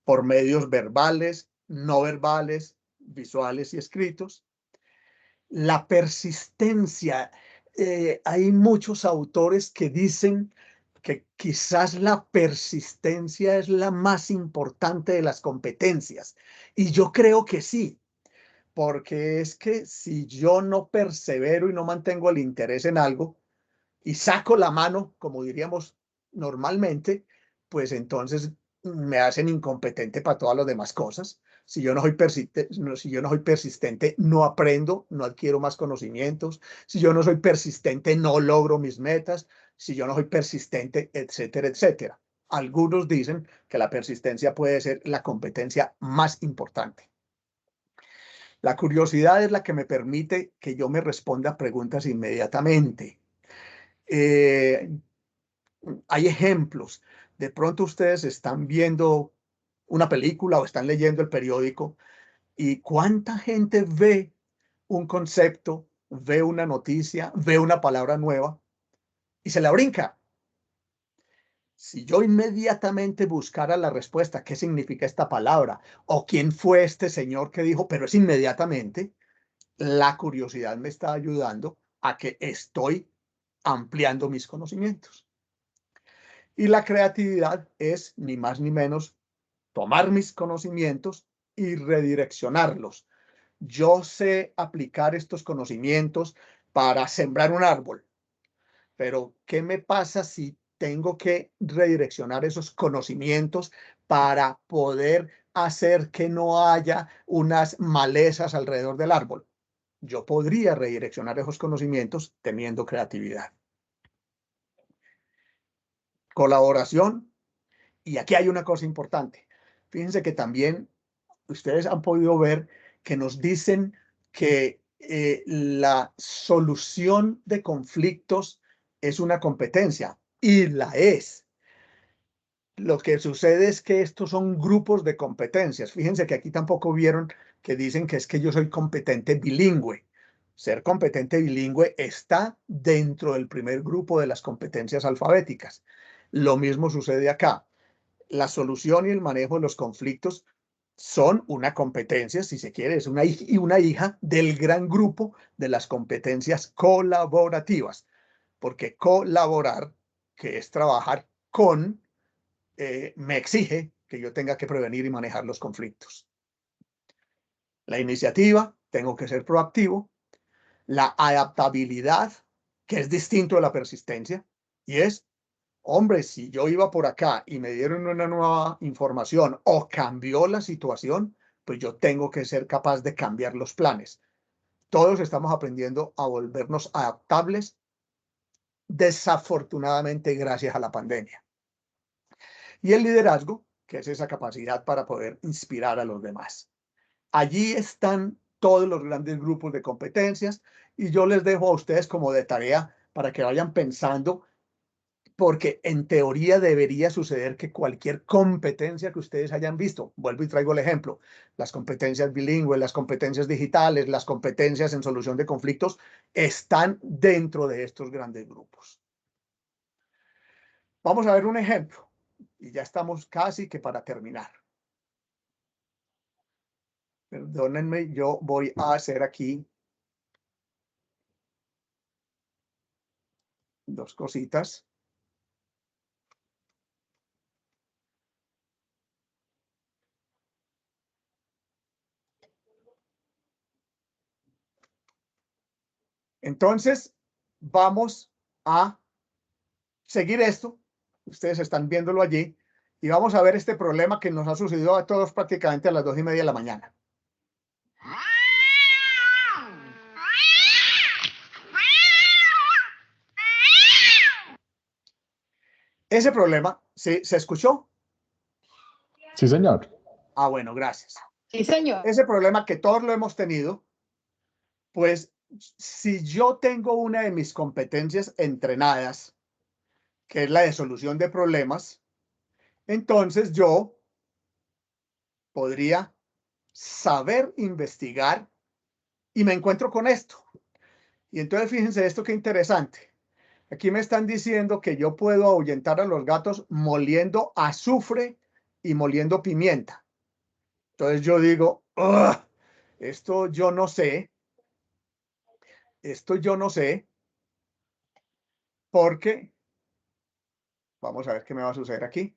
A: por medios verbales, no verbales, visuales y escritos. La persistencia. Hay muchos autores que dicen que quizás la persistencia es la más importante de las competencias. Y yo creo que sí, porque es que si yo no persevero y no mantengo el interés en algo, y saco la mano, como diríamos normalmente, pues entonces me hacen incompetente para todas las demás cosas. Si yo no soy persistente, no aprendo, no adquiero más conocimientos. Si yo no soy persistente, no logro mis metas. Si yo no soy persistente, etcétera, etcétera. Algunos dicen que la persistencia puede ser la competencia más importante. La curiosidad es la que me permite que yo me responda a preguntas inmediatamente. Hay ejemplos. De pronto ustedes están viendo una película o están leyendo el periódico y cuánta gente ve un concepto, ve una noticia, ve una palabra nueva y se la brinca. Si yo inmediatamente buscara la respuesta, ¿qué significa esta palabra? ¿O quién fue este señor que dijo? Pero es inmediatamente, la curiosidad me está ayudando a que estoy ampliando mis conocimientos. Y la creatividad es ni más ni menos tomar mis conocimientos y redireccionarlos. Yo sé aplicar estos conocimientos para sembrar un árbol, pero ¿qué me pasa si tengo que redireccionar esos conocimientos para poder hacer que no haya unas malezas alrededor del árbol? Yo podría redireccionar esos conocimientos teniendo creatividad. Colaboración. Y aquí hay una cosa importante. Fíjense que también ustedes han podido ver que nos dicen que la solución de conflictos es una competencia, y la es. Lo que sucede es que estos son grupos de competencias. Fíjense que aquí tampoco vieron que dicen que es que yo soy competente bilingüe. Ser competente bilingüe está dentro del primer grupo de las competencias alfabéticas. Lo mismo sucede acá. La solución y el manejo de los conflictos son una competencia, si se quiere, es una hija del gran grupo de las competencias colaborativas, porque colaborar, que es trabajar con, me exige que yo tenga que prevenir y manejar los conflictos. La iniciativa, tengo que ser proactivo. La adaptabilidad, que es distinto de la persistencia, y es, hombre, si yo iba por acá y me dieron una nueva información o cambió la situación, pues yo tengo que ser capaz de cambiar los planes. Todos estamos aprendiendo a volvernos adaptables, desafortunadamente gracias a la pandemia. Y el liderazgo, que es esa capacidad para poder inspirar a los demás. Allí están todos los grandes grupos de competencias y yo les dejo a ustedes como de tarea para que vayan pensando, porque en teoría debería suceder que cualquier competencia que ustedes hayan visto, vuelvo y traigo el ejemplo, las competencias bilingües, las competencias digitales, las competencias en solución de conflictos, están dentro de estos grandes grupos. Vamos a ver un ejemplo y ya estamos casi que para terminar. Perdónenme, yo voy a hacer aquí dos cositas. Entonces, vamos a seguir esto. Ustedes están viéndolo allí. Y vamos a ver este problema que nos ha sucedido a todos prácticamente a las 2:30 de la mañana. Ese problema, ¿sí? ¿Se escuchó?
B: Sí, señor.
A: Ah, bueno, gracias.
D: Sí, señor.
A: Ese problema que todos lo hemos tenido, pues si yo tengo una de mis competencias entrenadas, que es la de solución de problemas, entonces yo podría saber investigar y me encuentro con esto. Y entonces fíjense esto qué interesante. Aquí me están diciendo que yo puedo ahuyentar a los gatos moliendo azufre y moliendo pimienta. Entonces yo digo, esto yo no sé, porque vamos a ver qué me va a suceder aquí.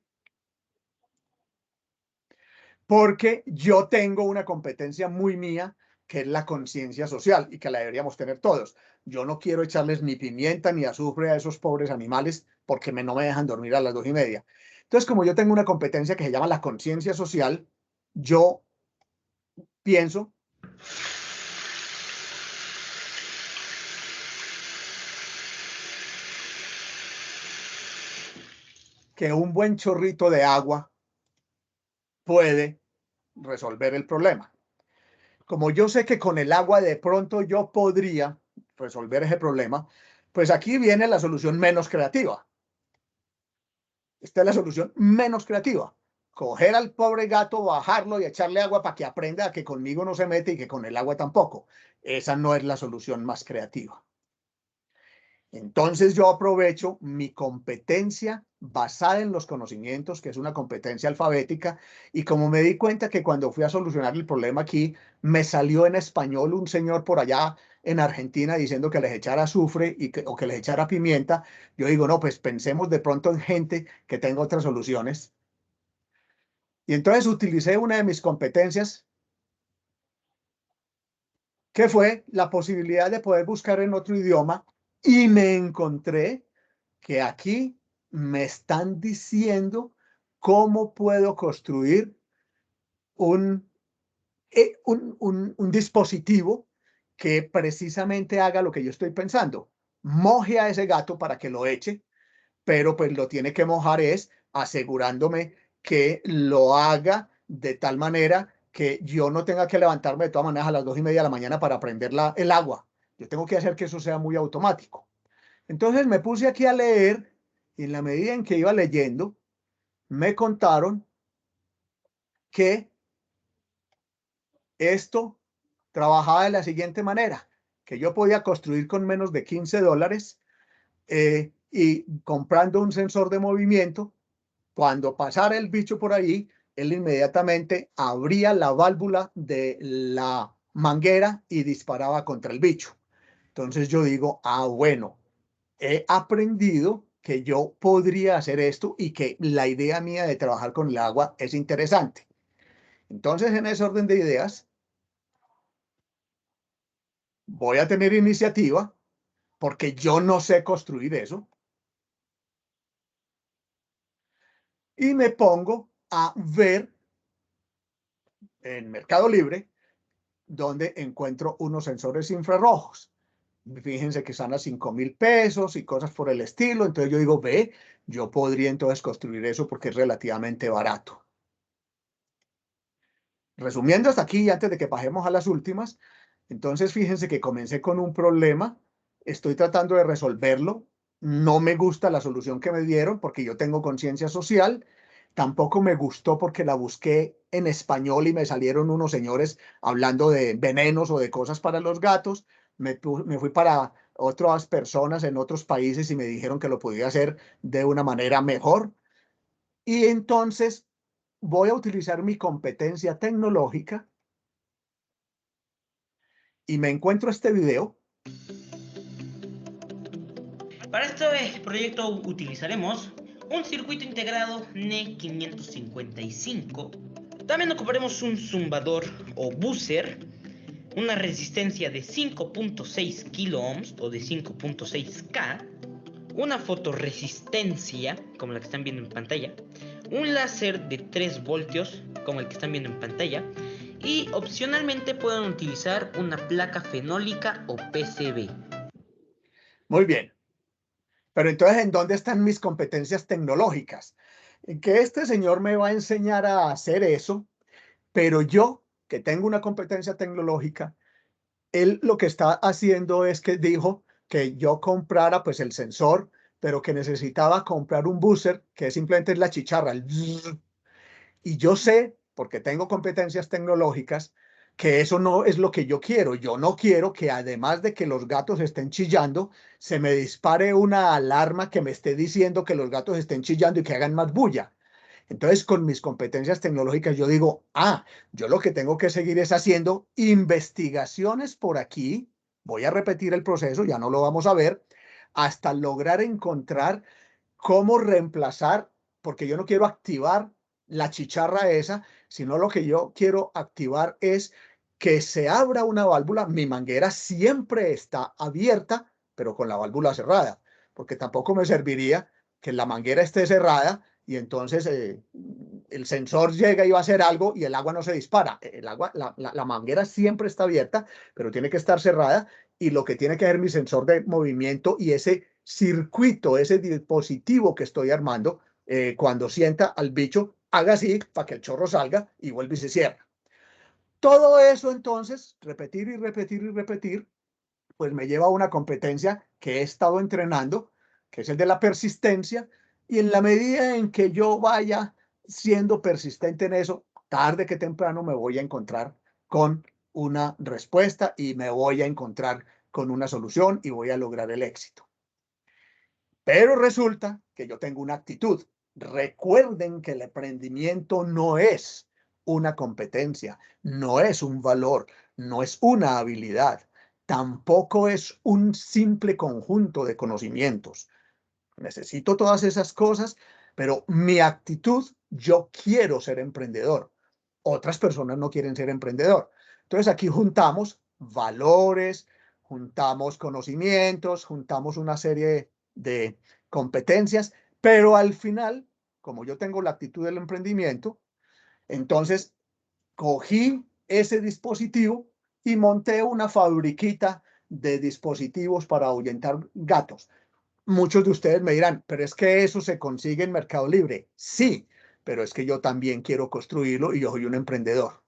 A: Porque yo tengo una competencia muy mía, que es la conciencia social y que la deberíamos tener todos. Yo no quiero echarles ni pimienta ni azufre a esos pobres animales porque no me dejan dormir a las 2:30. Entonces, como yo tengo una competencia que se llama la conciencia social, yo pienso que un buen chorrito de agua puede resolver el problema. Como yo sé que con el agua de pronto yo podría resolver ese problema, pues aquí viene la solución menos creativa. Esta es la solución menos creativa. Coger al pobre gato, bajarlo y echarle agua para que aprenda a que conmigo no se mete y que con el agua tampoco. Esa no es la solución más creativa. Entonces yo aprovecho mi competencia basada en los conocimientos, que es una competencia alfabética, y como me di cuenta que cuando fui a solucionar el problema aquí, me salió en español un señor por allá en Argentina diciendo que les echara azufre o que les echara pimienta, yo digo, no, pues pensemos de pronto en gente que tenga otras soluciones. Y entonces utilicé una de mis competencias, que fue la posibilidad de poder buscar en otro idioma, y me encontré que aquí me están diciendo cómo puedo construir un dispositivo que precisamente haga lo que yo estoy pensando. Moje a ese gato para que lo eche, pero pues lo tiene que mojar es asegurándome que lo haga de tal manera que yo no tenga que levantarme de todas maneras a las 2:30 de la mañana para prender el agua. Yo tengo que hacer que eso sea muy automático. Entonces me puse aquí a leer y en la medida en que iba leyendo, me contaron que esto trabajaba de la siguiente manera, que yo podía construir con menos de $15 y comprando un sensor de movimiento, cuando pasara el bicho por ahí, él inmediatamente abría la válvula de la manguera y disparaba contra el bicho. Entonces yo digo, bueno, he aprendido que yo podría hacer esto y que la idea mía de trabajar con el agua es interesante. Entonces, en ese orden de ideas, voy a tener iniciativa porque yo no sé construir eso. Y me pongo a ver en Mercado Libre donde encuentro unos sensores infrarrojos. Fíjense que están a 5,000 pesos y cosas por el estilo. Entonces yo digo, yo podría entonces construir eso porque es relativamente barato. Resumiendo hasta aquí, antes de que pasemos a las últimas, entonces fíjense que comencé con un problema, estoy tratando de resolverlo, no me gusta la solución que me dieron porque yo tengo conciencia social, tampoco me gustó porque la busqué en español y me salieron unos señores hablando de venenos o de cosas para los gatos, me fui para otras personas en otros países y me dijeron que lo podía hacer de una manera mejor. Y entonces voy a utilizar mi competencia tecnológica y me encuentro este video.
E: Para este proyecto utilizaremos un circuito integrado NE 555. También ocuparemos un zumbador o buzzer, una resistencia de 5.6 kiloohms o de 5.6K, una fotorresistencia como la que están viendo en pantalla, un láser de 3 voltios como el que están viendo en pantalla y opcionalmente pueden utilizar una placa fenólica o PCB.
A: Muy bien. Pero entonces, ¿en dónde están mis competencias tecnológicas? En que este señor me va a enseñar a hacer eso, pero yo, que tengo una competencia tecnológica, él lo que está haciendo es que dijo que yo comprara pues el sensor, pero que necesitaba comprar un buzzer, que simplemente es la chicharra, el bzzz. Y yo sé, porque tengo competencias tecnológicas, que eso no es lo que yo quiero. Yo no quiero que además de que los gatos estén chillando, se me dispare una alarma que me esté diciendo que los gatos estén chillando y que hagan más bulla. Entonces, con mis competencias tecnológicas, yo digo, yo lo que tengo que seguir es haciendo investigaciones por aquí. Voy a repetir el proceso, ya no lo vamos a ver, hasta lograr encontrar cómo reemplazar, porque yo no quiero activar la chicharra esa, sino lo que yo quiero activar es que se abra una válvula, mi manguera siempre está abierta, pero con la válvula cerrada, porque tampoco me serviría que la manguera esté cerrada y entonces el sensor llega y va a hacer algo y el agua no se dispara. La manguera siempre está abierta, pero tiene que estar cerrada, y lo que tiene que hacer mi sensor de movimiento y ese circuito, ese dispositivo que estoy armando, cuando sienta al bicho, haga así para que el chorro salga y vuelve y se cierra. Todo eso entonces, repetir y repetir y repetir, pues me lleva a una competencia que he estado entrenando, que es el de la persistencia, y en la medida en que yo vaya siendo persistente en eso, tarde que temprano me voy a encontrar con una respuesta y me voy a encontrar con una solución y voy a lograr el éxito. Pero resulta que yo tengo una actitud. Recuerden que el emprendimiento no es una competencia, no es un valor, no es una habilidad, tampoco es un simple conjunto de conocimientos. Necesito todas esas cosas, pero mi actitud, yo quiero ser emprendedor. Otras personas no quieren ser emprendedor. Entonces aquí juntamos valores, juntamos conocimientos, juntamos una serie de competencias, pero al final, como yo tengo la actitud del emprendimiento, entonces cogí ese dispositivo y monté una fabriquita de dispositivos para ahuyentar gatos. Muchos de ustedes me dirán, pero es que eso se consigue en Mercado Libre. Sí, pero es que yo también quiero construirlo y yo soy un emprendedor.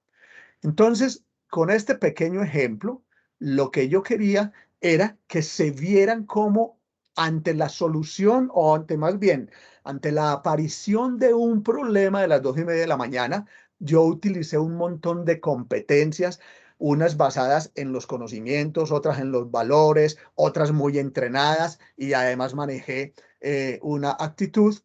A: Entonces, con este pequeño ejemplo, lo que yo quería era que se vieran cómo ante la solución, o ante más bien, ante la aparición de un problema de las 2:30 de la mañana, yo utilicé un montón de competencias, unas basadas en los conocimientos, otras en los valores, otras muy entrenadas, y además manejé una actitud,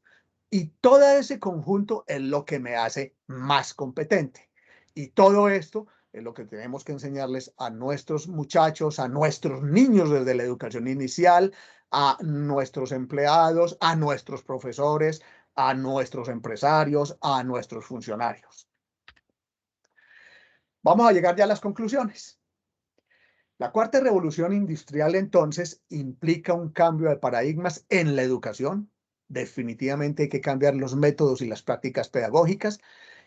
A: y todo ese conjunto es lo que me hace más competente. Y todo esto es lo que tenemos que enseñarles a nuestros muchachos, a nuestros niños desde la educación inicial, a nuestros empleados, a nuestros profesores, a nuestros empresarios, a nuestros funcionarios. Vamos a llegar ya a las conclusiones. La cuarta revolución industrial, entonces, implica un cambio de paradigmas en la educación. Definitivamente hay que cambiar los métodos y las prácticas pedagógicas.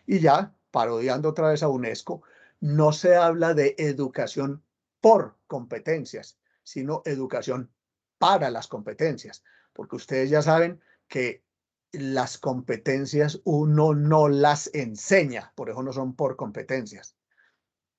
A: Y ya, parodiando otra vez a UNESCO, no se habla de educación por competencias, sino educación para las competencias. Porque ustedes ya saben que las competencias uno no las enseña, por eso no son por competencias.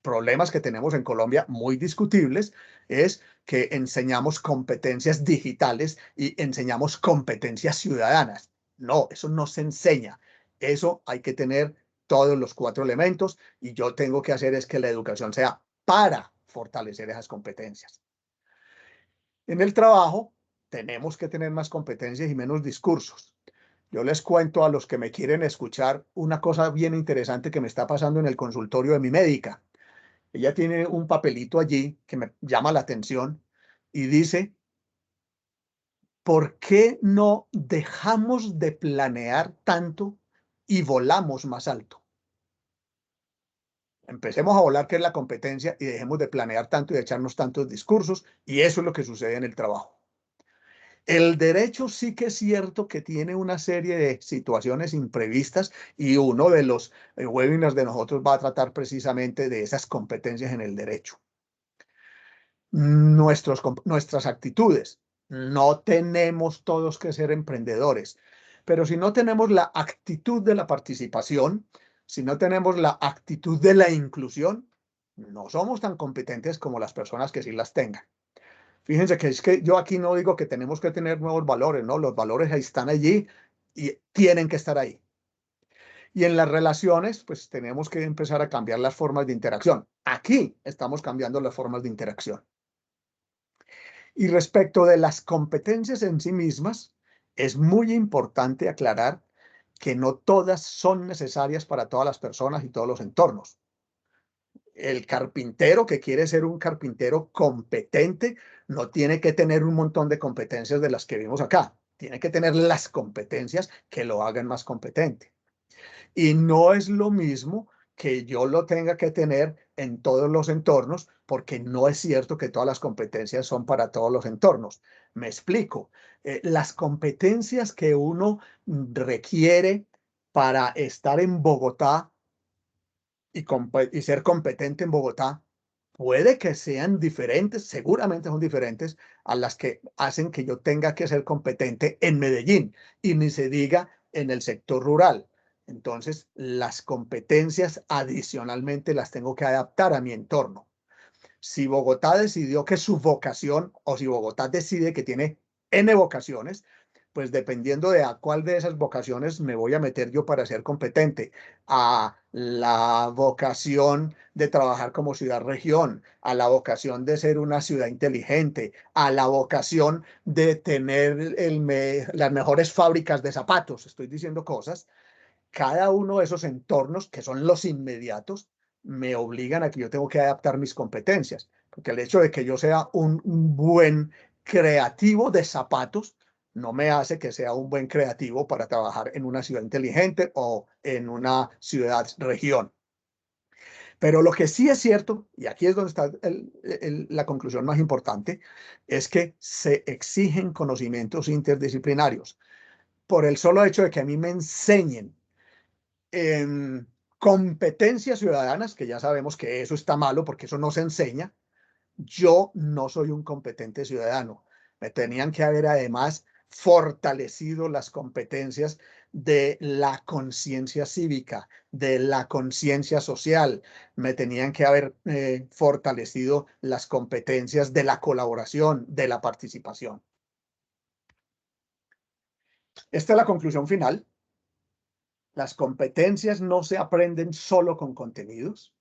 A: Problemas que tenemos en Colombia muy discutibles es que enseñamos competencias digitales y enseñamos competencias ciudadanas. No, eso no se enseña. Eso hay que tener todos los 4 elementos, y yo tengo que hacer es que la educación sea para fortalecer esas competencias. En el trabajo tenemos que tener más competencias y menos discursos. Yo les cuento a los que me quieren escuchar una cosa bien interesante que me está pasando en el consultorio de mi médica. Ella tiene un papelito allí que me llama la atención y dice: ¿por qué no dejamos de planear tanto y volamos más alto? Empecemos a volar, que es la competencia, y dejemos de planear tanto y de echarnos tantos discursos, y eso es lo que sucede en el trabajo. El derecho sí que es cierto que tiene una serie de situaciones imprevistas, y uno de los webinars de nosotros va a tratar precisamente de esas competencias en el derecho. Nuestras actitudes. No tenemos todos que ser emprendedores, pero si no tenemos la actitud de la participación, si no tenemos la actitud de la inclusión, no somos tan competentes como las personas que sí las tengan. Fíjense que es que yo aquí no digo que tenemos que tener nuevos valores, ¿no? Los valores están allí y tienen que estar ahí. Y en las relaciones, pues tenemos que empezar a cambiar las formas de interacción. Aquí estamos cambiando las formas de interacción. Y respecto de las competencias en sí mismas, es muy importante aclarar que no todas son necesarias para todas las personas y todos los entornos. El carpintero que quiere ser un carpintero competente no tiene que tener un montón de competencias de las que vimos acá. Tiene que tener las competencias que lo hagan más competente. Y no es lo mismo que yo lo tenga que tener en todos los entornos, porque no es cierto que todas las competencias son para todos los entornos. Me explico. Las competencias que uno requiere para estar en Bogotá y ser competente en Bogotá, puede que sean diferentes, seguramente son diferentes a las que hacen que yo tenga que ser competente en Medellín, y ni se diga en el sector rural. Entonces, las competencias adicionalmente las tengo que adaptar a mi entorno. Si Bogotá decidió que su vocación, o si Bogotá decide que tiene N vocaciones, pues dependiendo de a cuál de esas vocaciones me voy a meter yo para ser competente. A la vocación de trabajar como ciudad-región, a la vocación de ser una ciudad inteligente, a la vocación de tener las mejores fábricas de zapatos. Estoy diciendo cosas. Cada uno de esos entornos, que son los inmediatos, me obligan a que yo tengo que adaptar mis competencias. Porque el hecho de que yo sea un buen creativo de zapatos no me hace que sea un buen creativo para trabajar en una ciudad inteligente o en una ciudad-región. Pero lo que sí es cierto, y aquí es donde está la conclusión más importante, es que se exigen conocimientos interdisciplinarios. Por el solo hecho de que a mí me enseñen en competencias ciudadanas, que ya sabemos que eso está malo porque eso no se enseña, yo no soy un competente ciudadano. Me tenían que haber además fortalecido las competencias de la conciencia cívica, de la conciencia social. Me tenían que haber fortalecido las competencias de la colaboración, de la participación. Esta es la conclusión final. Las competencias no se aprenden solo con contenidos.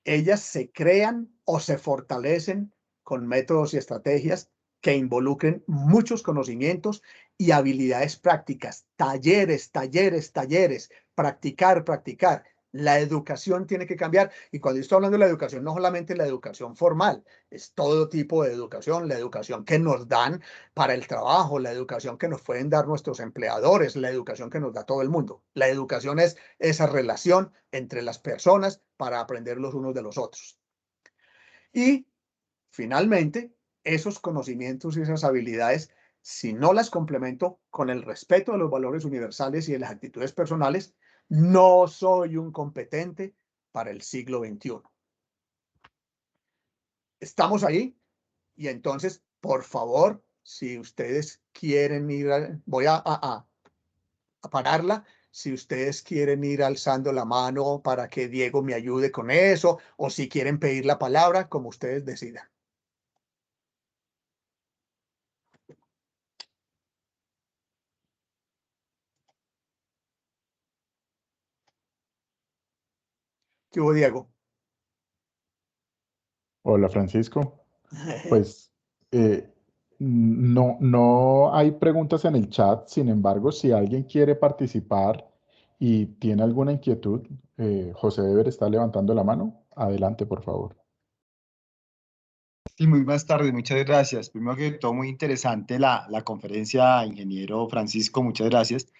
A: Ellas se crean o se fortalecen con métodos y estrategias que involucren muchos conocimientos y habilidades prácticas, talleres, practicar, practicar. La educación tiene que cambiar, y cuando estoy hablando de la educación, no solamente la educación formal, es todo tipo de educación, la educación que nos dan para el trabajo, la educación que nos pueden dar nuestros empleadores, la educación que nos da todo el mundo. La educación es esa relación entre las personas para aprender los unos de los otros. Y finalmente, esos conocimientos y esas habilidades, si no las complemento con el respeto de los valores universales y de las actitudes personales, no soy un competente para el siglo XXI. Estamos ahí, y entonces, por favor, si ustedes quieren ir, voy a pararla. Si ustedes quieren ir alzando la mano para que Diego me ayude con eso, o si quieren pedir la palabra, como ustedes decidan. ¿Qué hubo, Diego?
B: Hola, Francisco. Pues no hay preguntas en el chat. Sin embargo, si alguien quiere participar y tiene alguna inquietud, José Weber está levantando la mano. Adelante, por favor.
C: Sí, muy buenas tardes, muchas gracias. Primero que todo, muy interesante la conferencia, ingeniero Francisco, muchas gracias.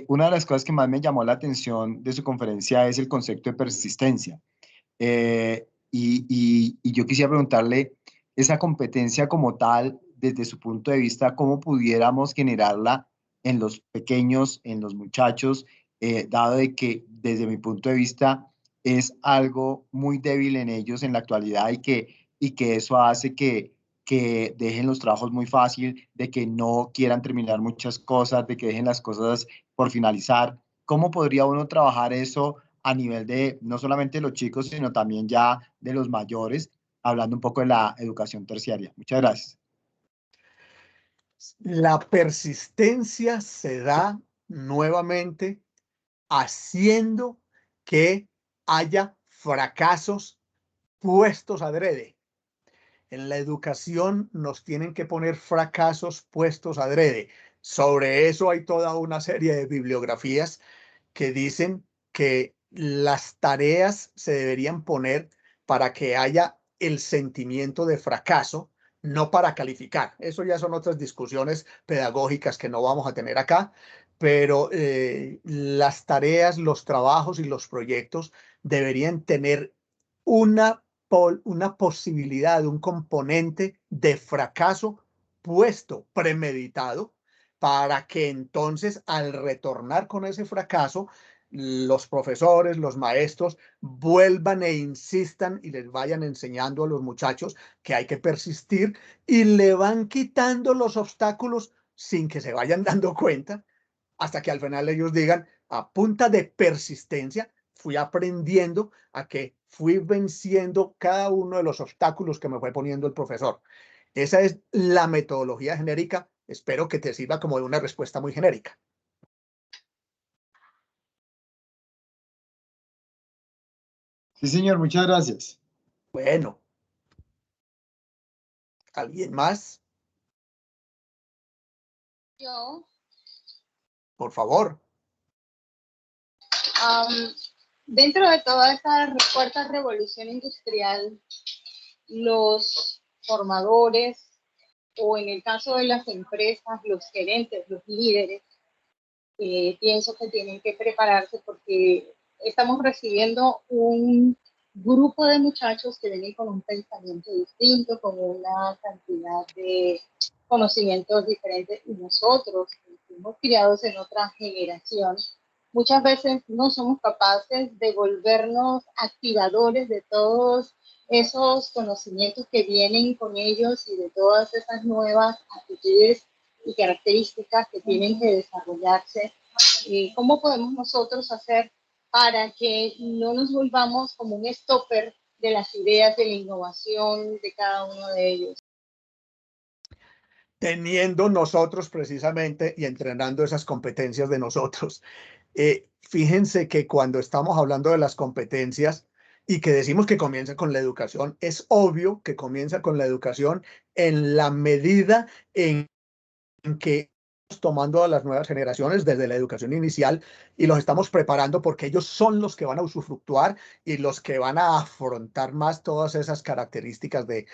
C: Una de las cosas que más me llamó la atención de su conferencia es el concepto de persistencia. Y yo quisiera preguntarle, esa competencia como tal, desde su punto de vista, ¿cómo pudiéramos generarla en los pequeños, en los muchachos, dado de que desde mi punto de vista es algo muy débil en ellos en la actualidad y que eso hace que dejen los trabajos muy fácil, de que no quieran terminar muchas cosas, de que dejen las cosas por finalizar? ¿Cómo podría uno trabajar eso a nivel de no solamente de los chicos, sino también ya de los mayores, hablando un poco de la educación terciaria? Muchas gracias.
A: La persistencia se da nuevamente haciendo que haya fracasos puestos adrede. En la educación nos tienen que poner fracasos puestos adrede. Sobre eso hay toda una serie de bibliografías que dicen que las tareas se deberían poner para que haya el sentimiento de fracaso, no para calificar. Eso ya son otras discusiones pedagógicas que no vamos a tener acá, pero las tareas, los trabajos y los proyectos deberían tener una posibilidad, un componente de fracaso puesto, premeditado, para que entonces al retornar con ese fracaso, los profesores, los maestros vuelvan e insistan y les vayan enseñando a los muchachos que hay que persistir y le van quitando los obstáculos sin que se vayan dando cuenta, hasta que al final ellos digan, a punta de persistencia, fui aprendiendo a que fui venciendo cada uno de los obstáculos que me fue poniendo el profesor. Esa es la metodología genérica. Espero que te sirva como de una respuesta muy genérica.
C: Sí, señor, muchas gracias.
A: Bueno. ¿Alguien más?
F: Yo.
A: Por favor.
F: Dentro de toda esta cuarta revolución industrial, los formadores, o en el caso de las empresas, los gerentes, los líderes, pienso que tienen que prepararse porque estamos recibiendo un grupo de muchachos que vienen con un pensamiento distinto, con una cantidad de conocimientos diferentes, y nosotros, que fuimos criados en otra generación, muchas veces no somos capaces de volvernos activadores de todos esos conocimientos que vienen con ellos y de todas esas nuevas actitudes y características que tienen que desarrollarse. ¿Cómo podemos nosotros hacer para que no nos volvamos como un stopper de las ideas, de la innovación de cada uno de ellos?
A: Teniendo nosotros precisamente y entrenando esas competencias de nosotros. Fíjense que cuando estamos hablando de las competencias y que decimos que comienza con la educación, es obvio que comienza con la educación en la medida en que estamos tomando a las nuevas generaciones desde la educación inicial y los estamos preparando porque ellos son los que van a usufructuar y los que van a afrontar más todas esas características de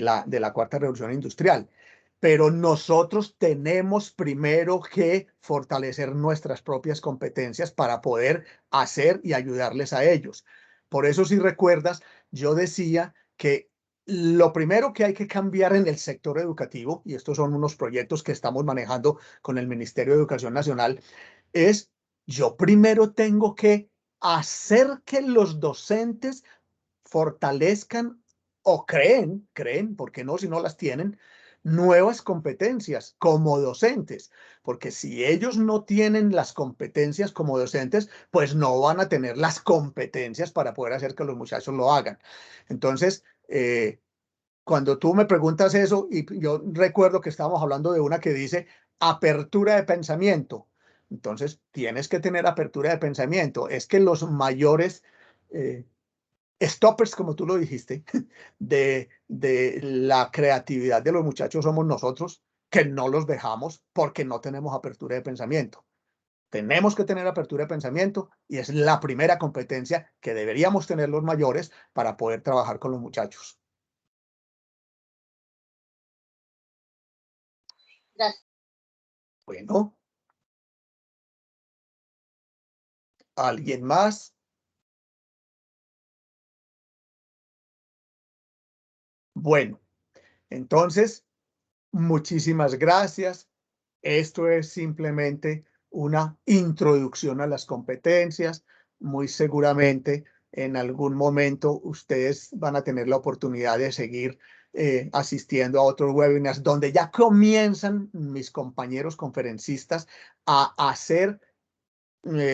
A: la cuarta revolución industrial. Pero nosotros tenemos primero que fortalecer nuestras propias competencias para poder hacer y ayudarles a ellos. Por eso, si recuerdas, yo decía que lo primero que hay que cambiar en el sector educativo, y estos son unos proyectos que estamos manejando con el Ministerio de Educación Nacional, es yo primero tengo que hacer que los docentes fortalezcan o creen, porque no, si no las tienen, nuevas competencias como docentes, porque si ellos no tienen las competencias como docentes, pues no van a tener las competencias para poder hacer que los muchachos lo hagan. Entonces, cuando tú me preguntas eso, y yo recuerdo que estábamos hablando de una que dice apertura de pensamiento. Entonces, tienes que tener apertura de pensamiento. Es que los mayores stoppers, como tú lo dijiste, de la creatividad de los muchachos somos nosotros, que no los dejamos porque no tenemos apertura de pensamiento. Tenemos que tener apertura de pensamiento y es la primera competencia que deberíamos tener los mayores para poder trabajar con los muchachos.
F: Gracias.
A: Bueno. ¿Alguien más? Bueno, entonces, muchísimas gracias. Esto es simplemente una introducción a las competencias. Muy seguramente en algún momento ustedes van a tener la oportunidad de seguir asistiendo a otros webinars donde ya comienzan mis compañeros conferencistas a hacer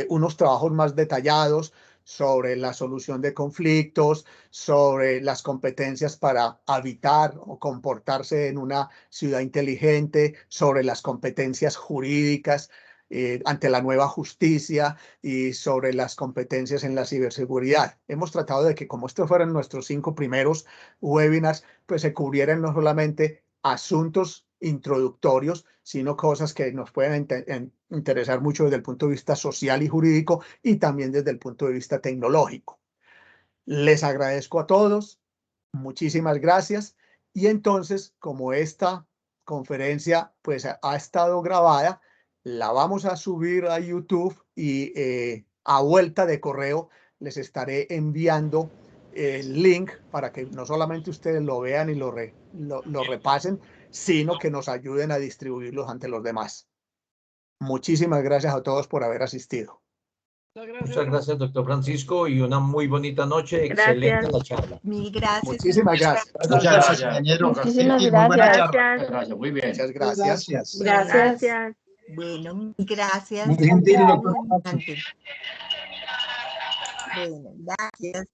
A: unos trabajos más detallados sobre la solución de conflictos, sobre las competencias para habitar o comportarse en una ciudad inteligente, sobre las competencias jurídicas ante la nueva justicia y sobre las competencias en la ciberseguridad. Hemos tratado de que, como estos fueran nuestros 5 primeros webinars, pues se cubrieran no solamente asuntos introductorios, sino cosas que nos pueden interesar mucho desde el punto de vista social y jurídico y también desde el punto de vista tecnológico. Les agradezco a todos, muchísimas gracias. Y entonces, como esta conferencia pues ha estado grabada, La vamos a subir a YouTube y a vuelta de correo les estaré enviando el link para que no solamente ustedes lo vean y lo repasen, sino que nos ayuden a distribuirlos ante los demás. Muchísimas gracias a todos por haber asistido.
G: Muchas gracias, doctor Francisco, y una muy bonita noche. Excelente la charla.
D: Mil gracias.
A: Muchísimas gracias.
C: Muchas gracias, ingeniero.
H: Muchísimas
C: Muy buena
H: gracias.
C: charla.
G: Muchas gracias, muy bien.
A: Muchas gracias.
H: Gracias.
D: Bueno, mil gracias.
C: Muy gentil, doctor.
D: Bueno, gracias.